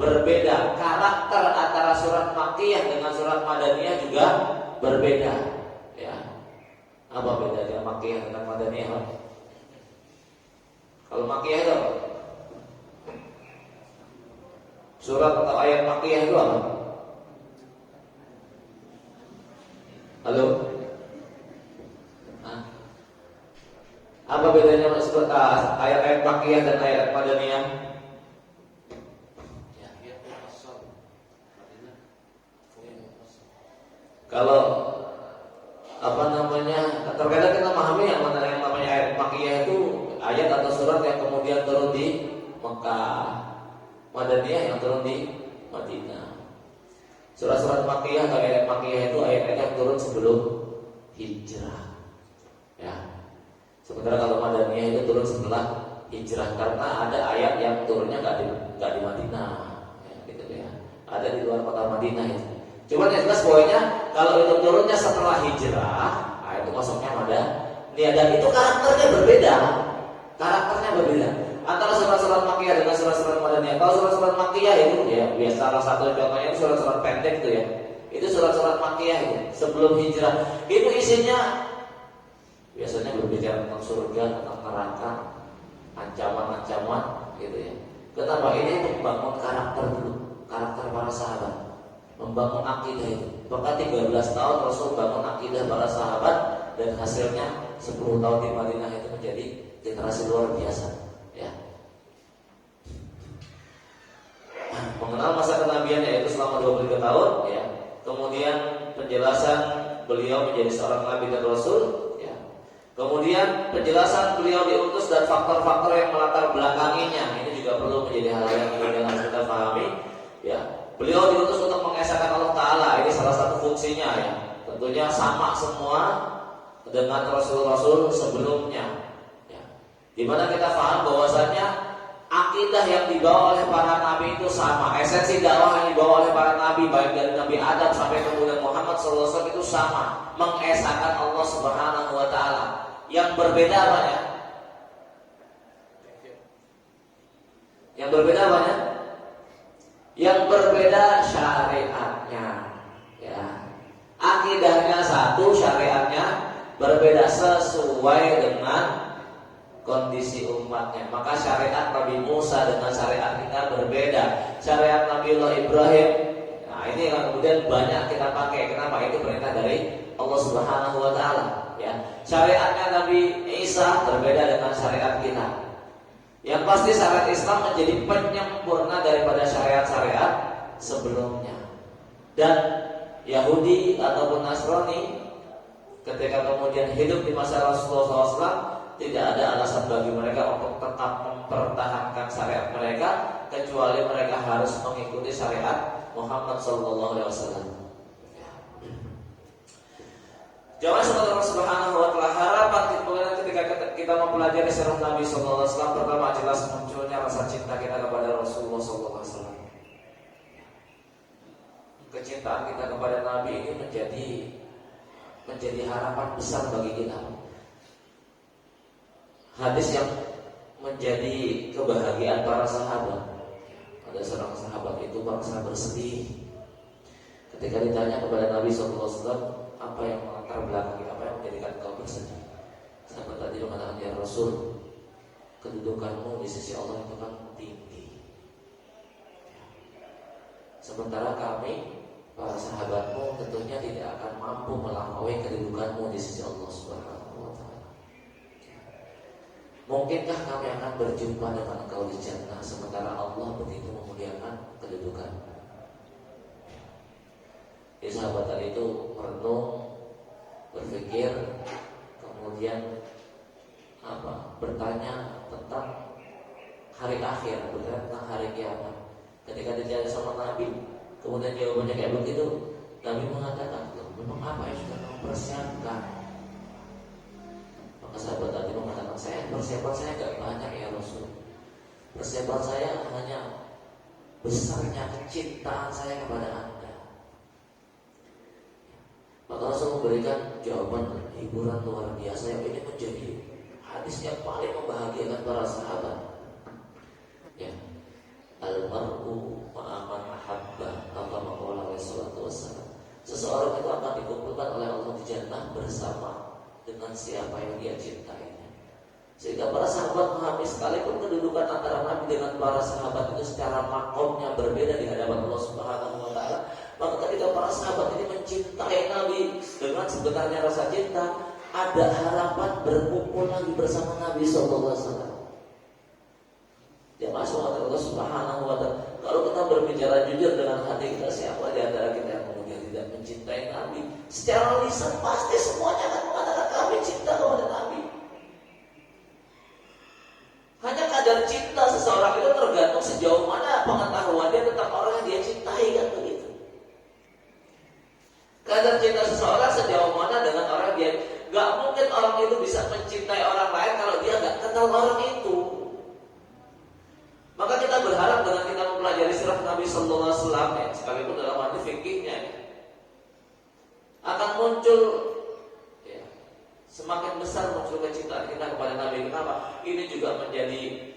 berbeda. Karakter antara surat Makkiyah dengan surat Madaniyah juga berbeda. Ya. Apa bedanya Makkiyah dengan Madaniyah, Pak? Kalau Makkiyah itu apa? Surat atau ayat Makkiyah itu apa? Halo? Apa bedanya ayat-ayat Makkiyah dan ayat Madaniyah? Kalau terkadang kita memahami yang namanya ayat Makkiyah itu ayat atau surat yang kemudian turun di Mekah, Madaniyah yang turun di Madinah. Surat-surat Makkiyah atau ayat Makkiyah itu ayat-ayat yang turun sebelum hijrah. Ya. Sementara kalau Madaniyah itu turun setelah hijrah karena ada ayat yang turunnya nggak di Madinah, ya, gitu ya. Ada di luar kota Madinah itu. Cuman yang jelas pokoknya kalau itu turunnya setelah hijrah, nah itu masuknya Madaniyah dan itu karakternya berbeda. Karakternya berbeda antara surat-surat Makkiyah dengan surat-surat Madaniyah. Kalau surat-surat Makkiyah itu ya biasa salah satu contohnya itu surat-surat pendek itu ya. Itu surat-surat Makkiyah itu sebelum hijrah. Itu isinya biasanya berbicara tentang surga, tentang neraka, ancaman-ancaman gitu ya. Kenapa? Ini untuk membangun karakter dulu, karakter para sahabat, membangun akidah itu. Bahkan 13 tahun Rasul bangun akidah para sahabat dan hasilnya 10 tahun di Madinah itu menjadi generasi luar biasa ya. Mengenal masa kenabiannya yaitu selama 23 tahun ya. Kemudian penjelasan beliau menjadi seorang nabi dan rasul ya. Kemudian penjelasan beliau diutus dan faktor-faktor yang melatar belakanginya ini juga perlu menjadi hal yang kemudian harus kita pahami ya. Beliau diutus untuk mengesahkan Allah Ta'ala. Ini salah satu fungsinya ya. Tentunya sama semua dengan Rasul-Rasul sebelumnya ya. Dimana kita paham bahwasanya akidah yang dibawa oleh para nabi itu sama. Esensi dakwah yang dibawa oleh para nabi baik dari Nabi Adam sampai kemudian Muhammad SAW itu sama. Mengesahkan Allah Subhanahu wa Ta'ala. Yang berbeda apa ya? Yang berbeda apa ya? Yang berbeda syariatnya ya. Akidahnya satu, syariatnya berbeda sesuai dengan kondisi umatnya. Maka syariat Nabi Musa dengan syariat kita berbeda. Syariat Nabiullah Ibrahim, nah ini yang kemudian banyak kita pakai. Kenapa? Itu perintah dari Allah Subhanahu wa Ta'ala ya. Syariatnya Nabi Isa berbeda dengan syariat kita. Yang pasti syariat Islam menjadi penyempurna daripada syariat-syariat sebelumnya. Dan Yahudi ataupun Nasrani ketika kemudian hidup di masa Rasulullah SAW, tidak ada alasan bagi mereka untuk tetap mempertahankan syariat mereka kecuali mereka harus mengikuti syariat Muhammad SAW. Jamaah Allah Subhanahu wa Ta'ala, harapan ketika kita mempelajari sirah Nabi sallallahu alaihi wasallam, pertama jelas munculnya rasa cinta kita kepada Rasulullah sallallahu alaihi wasallam. Kecintaan kita kepada Nabi ini menjadi harapan besar bagi kita. Hadis yang menjadi kebahagiaan para sahabat. Ada seorang sahabat itu bangsa bersedih ketika ditanya kepada Nabi sallallahu alaihi wasallam, apa yang melatar belakangi, apa yang menjadikan kau bersedih? Sahabat tadi mengatakan, ya Rasul, kedudukanmu di sisi Allah itu kan tinggi. Sementara kami, para sahabatmu, tentunya tidak akan mampu melampaui kedudukanmu di sisi Allah Subhanahu wa Ta'ala. Mungkinkah kami akan berjumpa dengan engkau di jannah sementara Allah begitu memuliakan kedudukanmu? Sahabat tadi itu merenung, berpikir, kemudian bertanya tentang hari akhir, bertanya tentang hari kiamat. Ketika ditanya sama Nabi, kemudian jawabannya kayak begitu, Nabi mengatakan, memang apa yang sudah kamu persiapkan? Maka sahabat tadi mengatakan, persiapan saya gak banyak ya Rasul. Persiapan saya hanya besarnya kecintaan saya kepada Anda. Maka Rasul memberikan jawaban hiburan luar biasa yang ini menjadi hadis yang paling membahagiakan para sahabat. Ya, al-mar'u ma'aman ahabba, atau maqala alaihi salatu wassalam. Seseorang itu akan dikumpulkan oleh Allah di jannah bersama dengan siapa yang dia cintai. Sehingga para sahabat memahami sekalipun kedudukan antara Nabi dengan para sahabat itu secara makomnya berbeda di hadapan Allah Subhanahu wa Ta'ala. Maka ketika para sahabat ini mencintai Nabi dengan sebenarnya rasa cinta, ada harapan berkumpul lagi bersama Nabi sallallahu alaihi wasallam. Ya maksudnya Allah Subhanahu wa Ta'ala. Kalau kita berbicara jujur dengan hati kita, siapa di antara kita yang kemudian tidak mencintai Nabi? Secara lisan pasti semuanya akan mengatakan kami cinta tergantung sejauh mana pengetahuan dia tentang orang yang dia cintai, kan begitu. Kadar cinta seseorang sejauh mana dengan orang dia. Gak mungkin orang itu bisa mencintai orang lain kalau dia gak kenal orang itu. Maka kita berharap dengan kita mempelajari sirah Nabi Sallallahu Alaihi Wasallam, sekalipun dalam arti fikihnya, akan muncul semakin besar muncul kecintaan kita kepada Nabi. Kenapa? Ini juga menjadi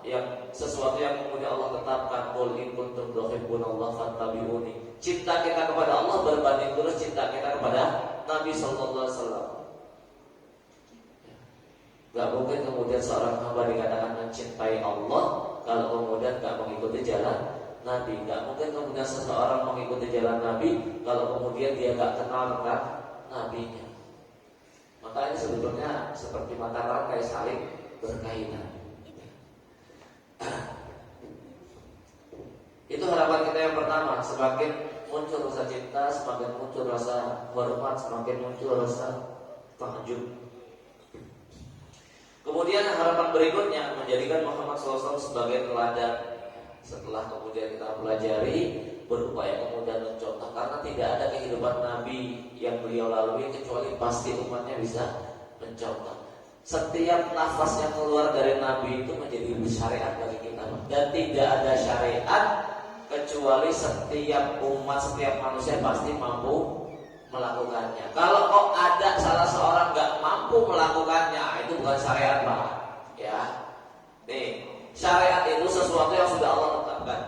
yang sesuatu yang kemudian Allah tetapkan, qul in kuntum tuhibbunallaha fattabi'uni. Cinta kita kepada Allah berbanding lurus cinta kita kepada Nabi Sallallahu Alaihi Wasallam. Gak mungkin kemudian seorang hamba dikatakan mencintai Allah kalau kemudian gak mengikuti jalan Nabi. Gak mungkin kemudian seseorang mengikuti jalan Nabi kalau kemudian dia gak kenal tentang Nabinya. Maka ini sebetulnya seperti mata rantai saling berkaitan. Itu harapan kita yang pertama. Semakin muncul rasa cinta, semakin muncul rasa hormat, semakin muncul rasa takjub. Kemudian harapan berikutnya menjadikan Muhammad SAW sebagai teladan. Setelah kemudian kita pelajari, berupaya kemudian mencontoh, karena tidak ada kehidupan Nabi yang beliau lalui kecuali pasti umatnya bisa mencontoh. Setiap nafas yang keluar dari Nabi itu menjadi syariat bagi kita, dan tidak ada syariat kecuali setiap umat, setiap manusia pasti mampu melakukannya. Kalau kok ada salah seorang nggak mampu melakukannya, itu bukan syariat, Pak. Ya, nih syariat itu sesuatu yang sudah Allah tetapkan.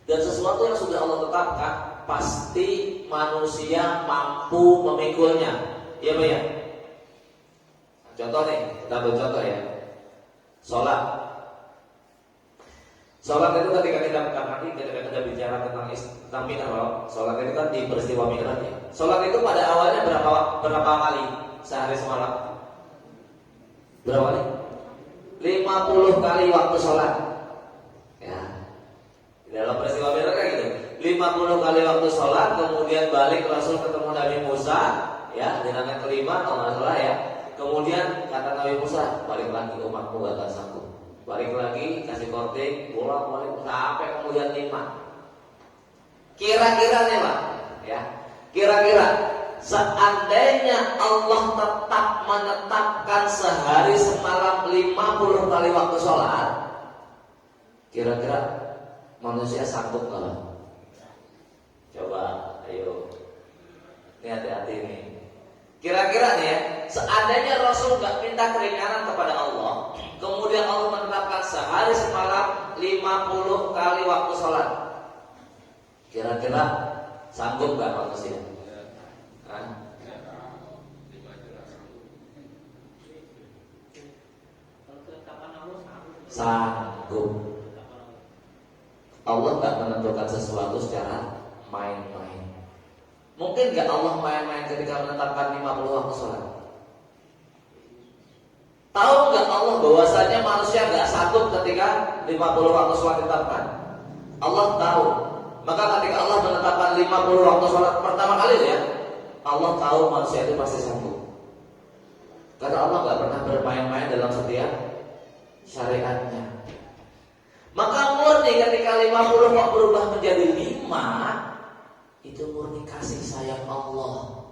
Dan sesuatu yang sudah Allah tetapkan pasti manusia mampu memikulnya. Iya, Pak ya. Contoh nih, kita bercontoh ya. Sholat itu ketika kita bicara tentang mi'raj, sholat itu kan di peristiwa mi'raj ya. Sholat itu pada awalnya berapa kali sehari semalam? Berapa kali? 50 kali waktu sholat. Ya. Di dalam peristiwa mi'raj kan gitu. 50 kali waktu sholat, kemudian balik Rasul ketemu Nabi Musa, ya, dengan yang kelima kalau nggak salah ya. Kemudian kata Nabi Musa, balik lagi umatmu gak akan sanggup. Balik lagi, kasih korting, bolak-balik sampai kemudian 5. Kira-kira nih Pak, ya. Kira-kira seandainya Allah tetap menetapkan sehari semalam 50 kali waktu sholat, kira-kira manusia sanggup nggak? Coba, ayo. Ini hati-hati nih. Kira-kira nih ya, seandainya Rasul gak minta keringanan kepada Allah, kemudian Allah menetapkan sehari semalam 50 kali waktu sholat, kira-kira sanggup gak manusia? Sanggup. Allah gak menentukan sesuatu secara main-main. Mungkin gak Allah main-main ketika menetapkan 50 waktu sholat? Tahu gak Allah bahwasanya manusia gak sanggup ketika 50 waktu sholat ditetapkan? Allah tahu. Maka ketika Allah menetapkan 50 waktu sholat pertama kali ya, Allah tahu manusia itu pasti sanggup. Karena Allah gak pernah bermain-main dalam setiap syariatnya. Maka murni ketika 50 kok berubah menjadi 5, itu murni kasih sayang Allah.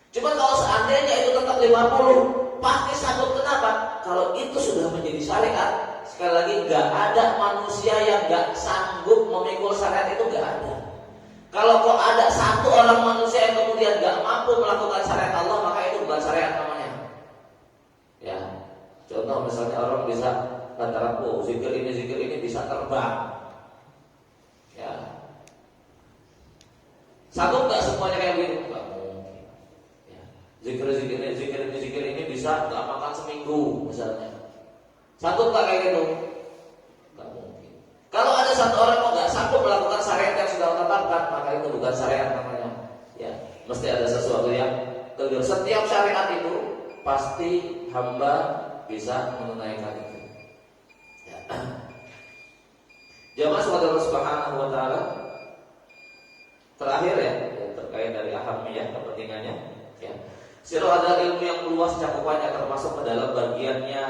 Cuma kalau seandainya itu tetap 50, pasti sanggup. Kenapa? Kalau itu sudah menjadi syariat, sekali lagi gak ada manusia yang gak sanggup memikul syariat itu, gak ada. Kalau kok ada satu orang manusia yang kemudian gak mampu melakukan syariat Allah, maka itu bukan syariat namanya. Ya, contoh misalnya orang bisa antara zikir ini bisa terbang. Ya, sanggup gak semuanya kayak begitu? Gak mungkin. Ya. Zikir ini bisa gak makan seminggu misalnya. Sanggup gak kayak gitu? Gak mungkin. Kalau ada satu orang kok gak sanggup melakukan syariat yang sudah ditetapkan, maka itu bukan syariat namanya. Ya, mesti ada sesuatu yang keliru. Setiap syariat itu pasti hamba bisa menunaikan itu. Ya. Jamaah Allah Subhanahu wa taala. Terakhir ya, terkait dari ahamiyah kepentingannya. Ya. Sirah adalah ilmu yang luas cakupannya, termasuk ke dalam bagiannya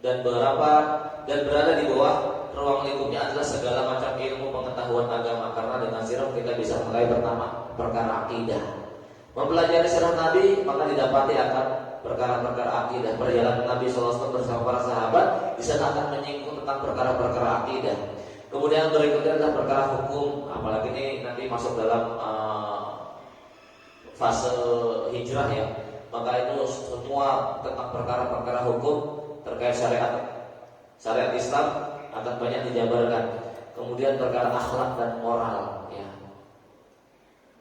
dan berada di bawah ruang lingkupnya adalah segala macam ilmu pengetahuan agama. Karena dengan sirah kita bisa mulai pertama perkara akidah. Mempelajari sirah Nabi maka didapati akan perkara-perkara akidah. Perjalanan Nabi SAW bersama para sahabat di sana akan menyinggung tentang perkara-perkara akidah. Kemudian berikutnya adalah perkara hukum, apalagi ini nanti masuk dalam fase hijrah ya. Maka itu semua tentang perkara-perkara hukum terkait syariat Islam akan banyak dijabarkan. Kemudian perkara akhlak dan moral ya.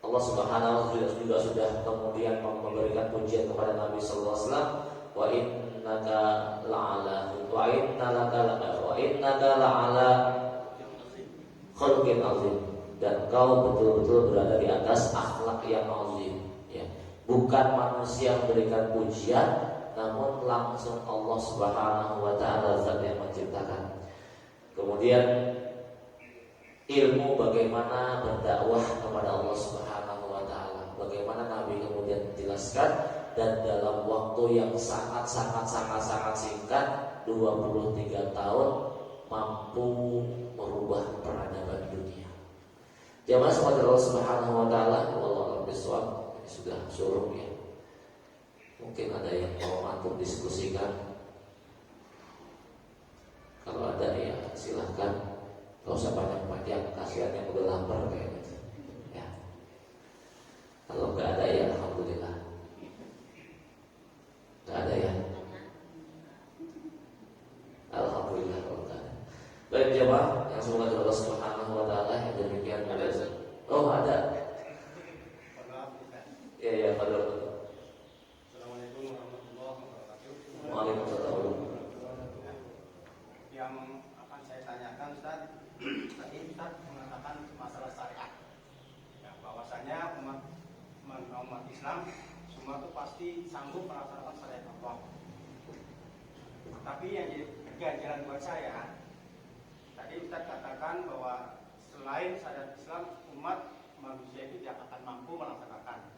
Allah Subhanahu wa taala juga sudah kemudian memberikan pujian kepada Nabi sallallahu alaihi wasallam, wa innaka la'ala khuluqin azim, dan kau betul-betul berada di atas akhlak yang azim ya. Bukan manusia memberikan pujian, namun langsung Allah Subhanahu wa taala zat yang menciptakan. Kemudian ilmu bagaimana berdakwah kepada Allah Subhanahu wa taala. Bagaimana Nabi kemudian menjelaskan, dan dalam waktu yang sangat singkat 23 tahun mampu merubah peradaban dunia. Jamaah sekalian Allah Subhanahu wa taala, wallahu a'lam. Ini sudah suruh ya. Mungkin ada yang mau antum diskusikan. Kalau ada ya silahkan. Gak usah panjang-panjang, kasihan yang udah lapar kayak gitu ya. Kalau gak ada ya alhamdulillah. Gak ada ya, alhamdulillah kalau gak ada. Baik jemaah yang semoga Allah Subhanahu wa taala yang demikian ada. Oh ada. Ya pada. Assalamualaikum warahmatullahi wabarakatuh. Waalaikumsalam. Yang akan saya tanyakan Ustaz, tadi Ustaz mengatakan masalah syariat ya, bahwasanya umat Islam semua itu pasti sanggup melaksanakan syariat Allah. Tapi yang jadi ganjalan buat saya, tadi Ustaz katakan bahwa selain syariat Islam, umat manusia itu tidak akan mampu melaksanakan.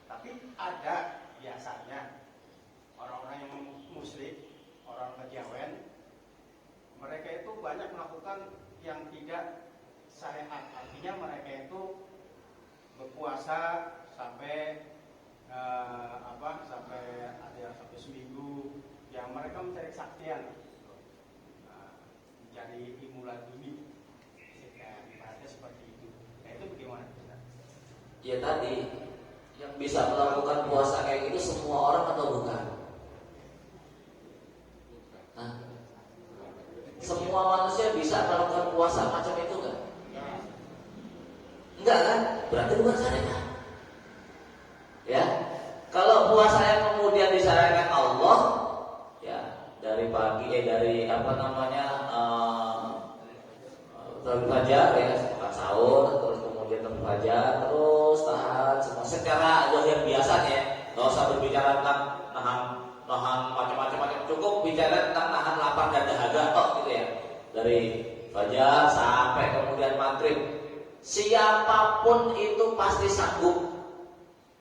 Tapi ada biasanya orang-orang yang musyrik, orang kejawen, mereka itu banyak melakukan yang tidak syariat. Artinya mereka itu berpuasa sampai sampai ada yang sampai seminggu, yang mereka mencari kesaktian, mencari ilmu laduni, ibaratnya seperti itu. Nah itu bagaimana? Ya tadi yang bisa melakukan puasa kayak gitu semua orang atau bukan? Nah, semua manusia bisa melakukan puasa macam itu kan? Enggak kan? Berarti bukan syariat. Ya, kalau puasa yang kemudian disyariatkan Allah, ya dari pagi dari dari fajar ya, makan sahur, terus kemudian fajar, terus tahan semua secara zahir biasanya, nggak usah berbicara tentang nahan macam-macam, cukup bicara tentang nahan lapar dan dahaga toh gitu ya. Dari fajar sampai kemudian maghrib, siapapun itu pasti sanggup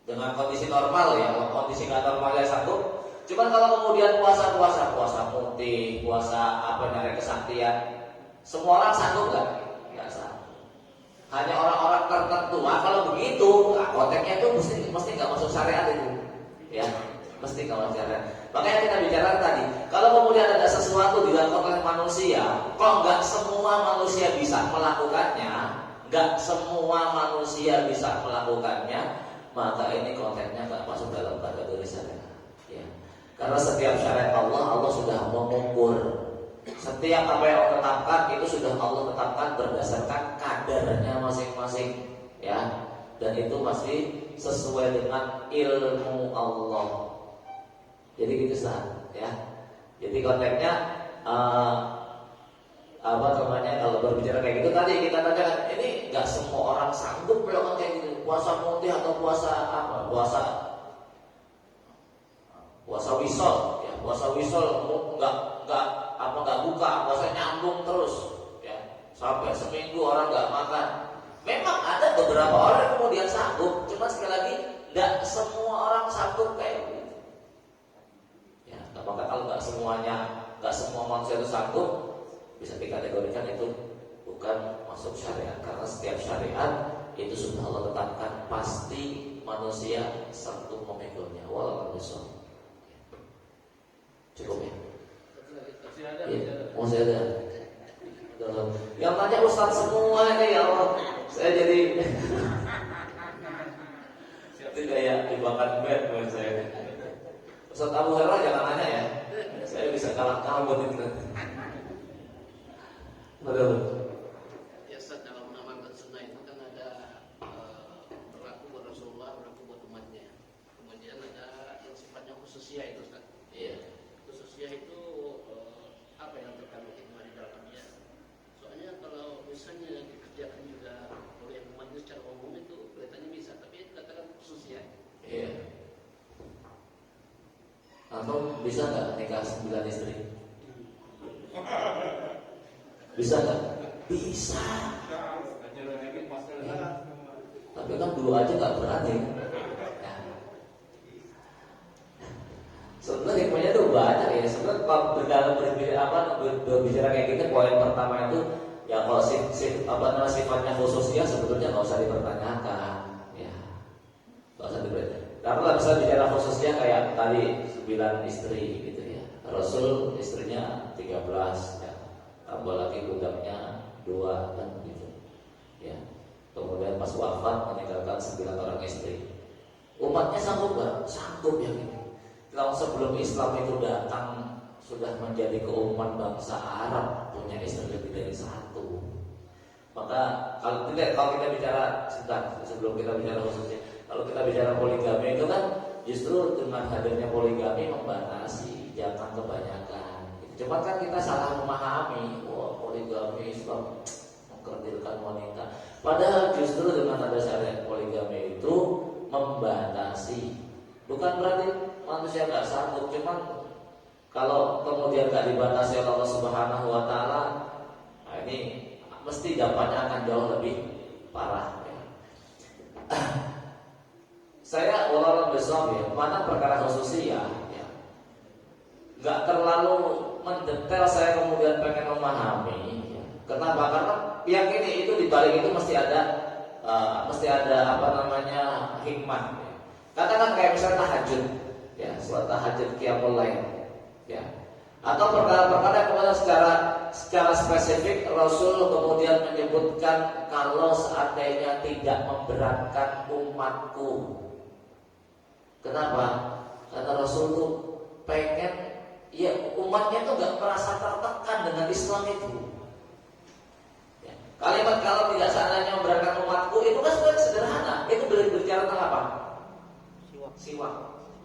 dengan kondisi normal ya. Kalau kondisi nggak normal ya sanggup. Cuman kalau kemudian puasa putih, puasa nyari kesaktian, semua orang sanggup nggak? Nggak sanggup. Hanya orang-orang tertentu. Nah, kalau begitu, konteksnya itu mesti nggak masuk syariat itu, ya. Mesti kalau syariat. Makanya kita bicara tadi, kalau kemudian ada sesuatu dilakukan oleh manusia, kok nggak semua manusia bisa melakukannya, maka ini kontennya nggak masuk dalam kategori syariat. Ya. Karena setiap syariat Allah sudah mengukur. Setiap apa yang Allah tetapkan itu sudah Allah tetapkan berdasarkan kadarnya masing-masing, ya. Dan itu masih sesuai dengan ilmu Allah. Jadi gitu ya. Jadi konteksnya kalau berbicara kayak gitu tadi kita tanyakan, ini nggak semua orang sanggup melakukan kayak gitu, puasa putih atau puasa wisol ya, puasa wisol nggak buka, puasa nyambung terus ya sampai seminggu orang nggak makan. Memang ada beberapa orang yang kemudian sanggup, cuma sekali lagi Tidak semua orang sanggup kayak begitu. Ya, maka kalau nggak semua manusia itu sanggup, bisa dikategorikan itu bukan masuk syariat, karena setiap syariat itu sudah Allah tetapkan pasti manusia sanggup memegang. Wallahu a'lam. Cukup ya? Masih ada. Yang tanya Ustaz semua ini ya Allah. Saya jadi itu kayak dimakan bed buat saya. Ustaz Abu Hurairah jangan nanya ya. Saya bisa kalah buat itu. Betul. Ya Ustaz, dalam mengamalkan sunnah itu kan ada berlaku buat Rasulullah, berlaku buat umatnya. Kemudian ada yang sifatnya khususiyah itu Ustaz. Iya. Khususiyah itu apa yang terkandung hikmah di dalamnya? Soalnya kalau misalnya dikerjakan juga oleh umatnya secara umum itu kelihatannya bisa, tapi katakan khususiyah. Iya. Atau bisa nggak nikah 9 istri? Bisa nggak? Bisa. Tapi kan 2 aja nggak berani. Ya. Sebenarnya hikmahnya itu banyak ya. Sebenarnya kalau berbicara kayak gitu, poin pertama itu ya kalau sifatnya khususnya sebetulnya nggak usah dipertanyakan. Ya, nggak usah dipertanyakan. Tapi kalau misalnya bicara khususnya kayak tadi 9 istri gitu ya. Rasul istrinya 13 ya. Tambah lagi budaknya 2 kan gitu. Ya. Kemudian pas wafat meninggalkan 9 orang istri. Umatnya sanggup gak? Sanggup ya gitu. Kalau sebelum Islam itu datang sudah menjadi keumuman bangsa Arab punya istri lebih dari 1. Maka kalau kita bicara sebelum kita bicara khususnya, kalau kita bicara poligami itu kan justru dengan hadirnya poligami membatasi, jangan kebanyakan. Cuma kan kita salah memahami, wah poligami Islam mengkerdilkan wanita. Padahal justru dengan ada syariat poligami itu membatasi. Bukan berarti manusia nggak sanggup, cuman kalau kemudian nggak dibatasi oleh Allah Subhanahu Wa Taala, nah ini mesti dampaknya akan jauh lebih parah. Ya. Saya walau besok ya, mana perkara khususnya ya, nggak terlalu mendetail. Saya kemudian pengen memahami. Ya. Kenapa? Karena yang ini itu dibalik itu mesti ada hikmah. Ya. Katakan kayak misalnya tahajud, ya, sholat tahajud qiyamul lail, ya. Atau perkara-perkara yang kemudian secara spesifik Rasul kemudian menyebutkan kalau seandainya tidak memberatkan umatku. Kenapa? Karena Rasul tuh pengen ya umatnya tuh gak merasa tertekan dengan Islam itu. Ya. Kalimat kalau tidak seandainya memberatkan umatku itu kan sebenarnya sederhana. Itu berbicara tentang apa? Siwak.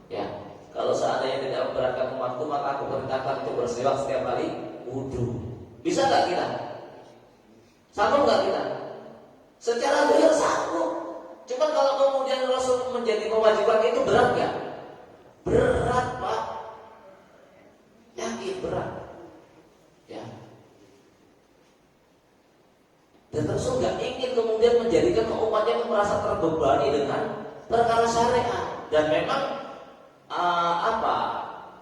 Ya. Kalau seandainya tidak memberatkan umatku, maka aku perintahkan untuk bersiwak setiap kali wudu. Bisa nggak kita? Sanggup nggak kita? Secara zahir sanggup. Cuma kalau kemudian Rasul menjadi kewajiban itu berat nggak? Berat, Pak. Yakin berat. Ya. Dan Rasul nggak ingin kemudian menjadikan umatnya merasa terbebani dengan perkara syariat. Dan memang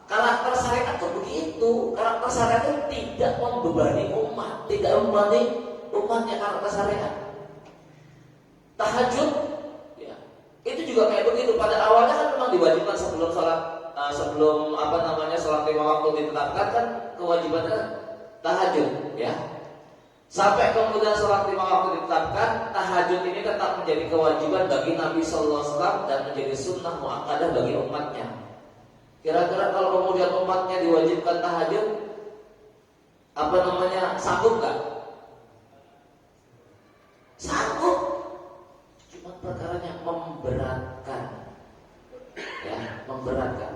karakter syariat itu begitu. Karakter syariat itu tidak membebani umat, tidak membebani umatnya karakter syariat. Tahajud, ya, itu juga kayak begitu. Pada awalnya kan memang diwajibkan sebelum sholat, sholat 5 waktu ditetapkan kan kewajibannya tahajud, ya. Sampai kemudian sholat 5 waktu ditetapkan, tahajud ini tetap menjadi kewajiban bagi Nabi Sallallahu Alaihi Wasallam dan menjadi sunnah muakkadah bagi umatnya. Kira-kira kalau kemudian umatnya diwajibkan tahajud, sanggup nggak? Sanggup. Cuma perkaranya memberatkan, ya, memberatkan.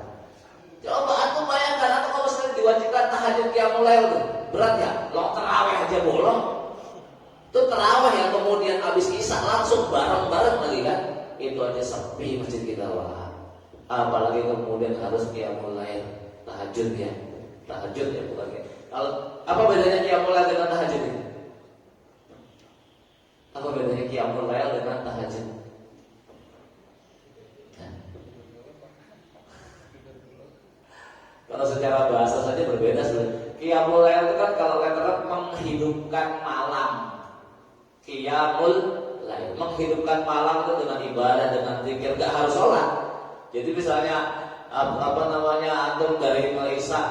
Coba antum bayangkan, atau kalau misalnya diwajibkan tahajud qiyamul lail tuh, berat ya? Lo terawih aja bolong. Itu terawih yang kemudian habis isya langsung bareng-bareng lagi kan? Itu aja sepi masjid kita, wah. Apalagi kemudian harus qiyamul lail, tahajud ya. Tahajud ya bukan ya. Kalau apa bedanya qiyamul lail dengan tahajud ini? Apa bedanya qiyamul lail dengan tahajud? Nah, Kalau secara bahasa saja berbeda sebenarnya. Qiyamul lail itu kan kalau letternya menghidupkan malam. Qiyamul lail menghidupkan malam itu dengan ibadah, dengan zikir, gak harus sholat. Jadi misalnya apa namanya antum dari Isya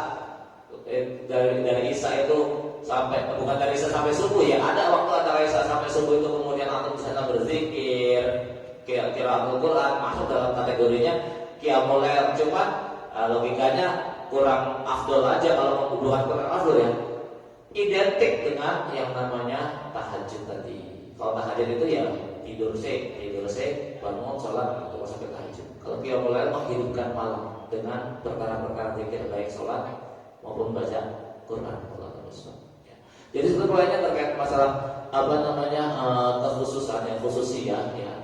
dari Isya itu sampai bukan dari Isya sampai subuh ya, ada waktu antara Isya sampai subuh itu kemudian antum bisa berzikir, qiraatul Quran masuk dalam kategorinya qiyamul lail. Cuma logikanya kurang afdol aja kalau bukan kurang afdol ya. Identik dengan yang namanya tahajud tadi. Kalau tahajud itu ya tidur sih, bangun sholat atau sampai tahajud. Kalau qiyamul lail menghidupkan malam dengan perkara-perkara zikir baik sholat maupun baca Quran. Ya. Jadi sebetulnya terkait masalah apa namanya kekhususan ya, khususiyah ya.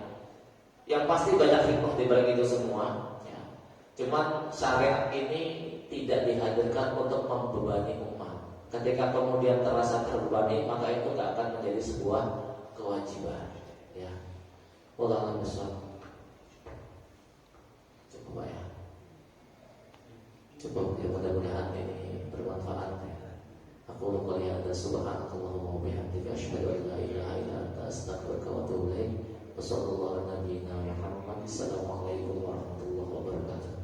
Yang pasti banyak hikmah di balik itu semua. Ya. Cuman syariat ini tidak dihadirkan untuk membebani umat. Ketika kemudian terasa terbebani, maka itu tidak akan menjadi sebuah kewajiban. Ya. Wallahu a'lam. Cukup ya. Cukup ya, mudah-mudahan ini bermanfaat ya. Aku lupa lihat subhanakallahumma wa bihamdika asyhadu an la ilaha illa anta astaghfiruka wa atubu ilaik. Wassallallahu ala nabiyyina Muhammad. Assalamualaikum warahmatullahi wabarakatuh.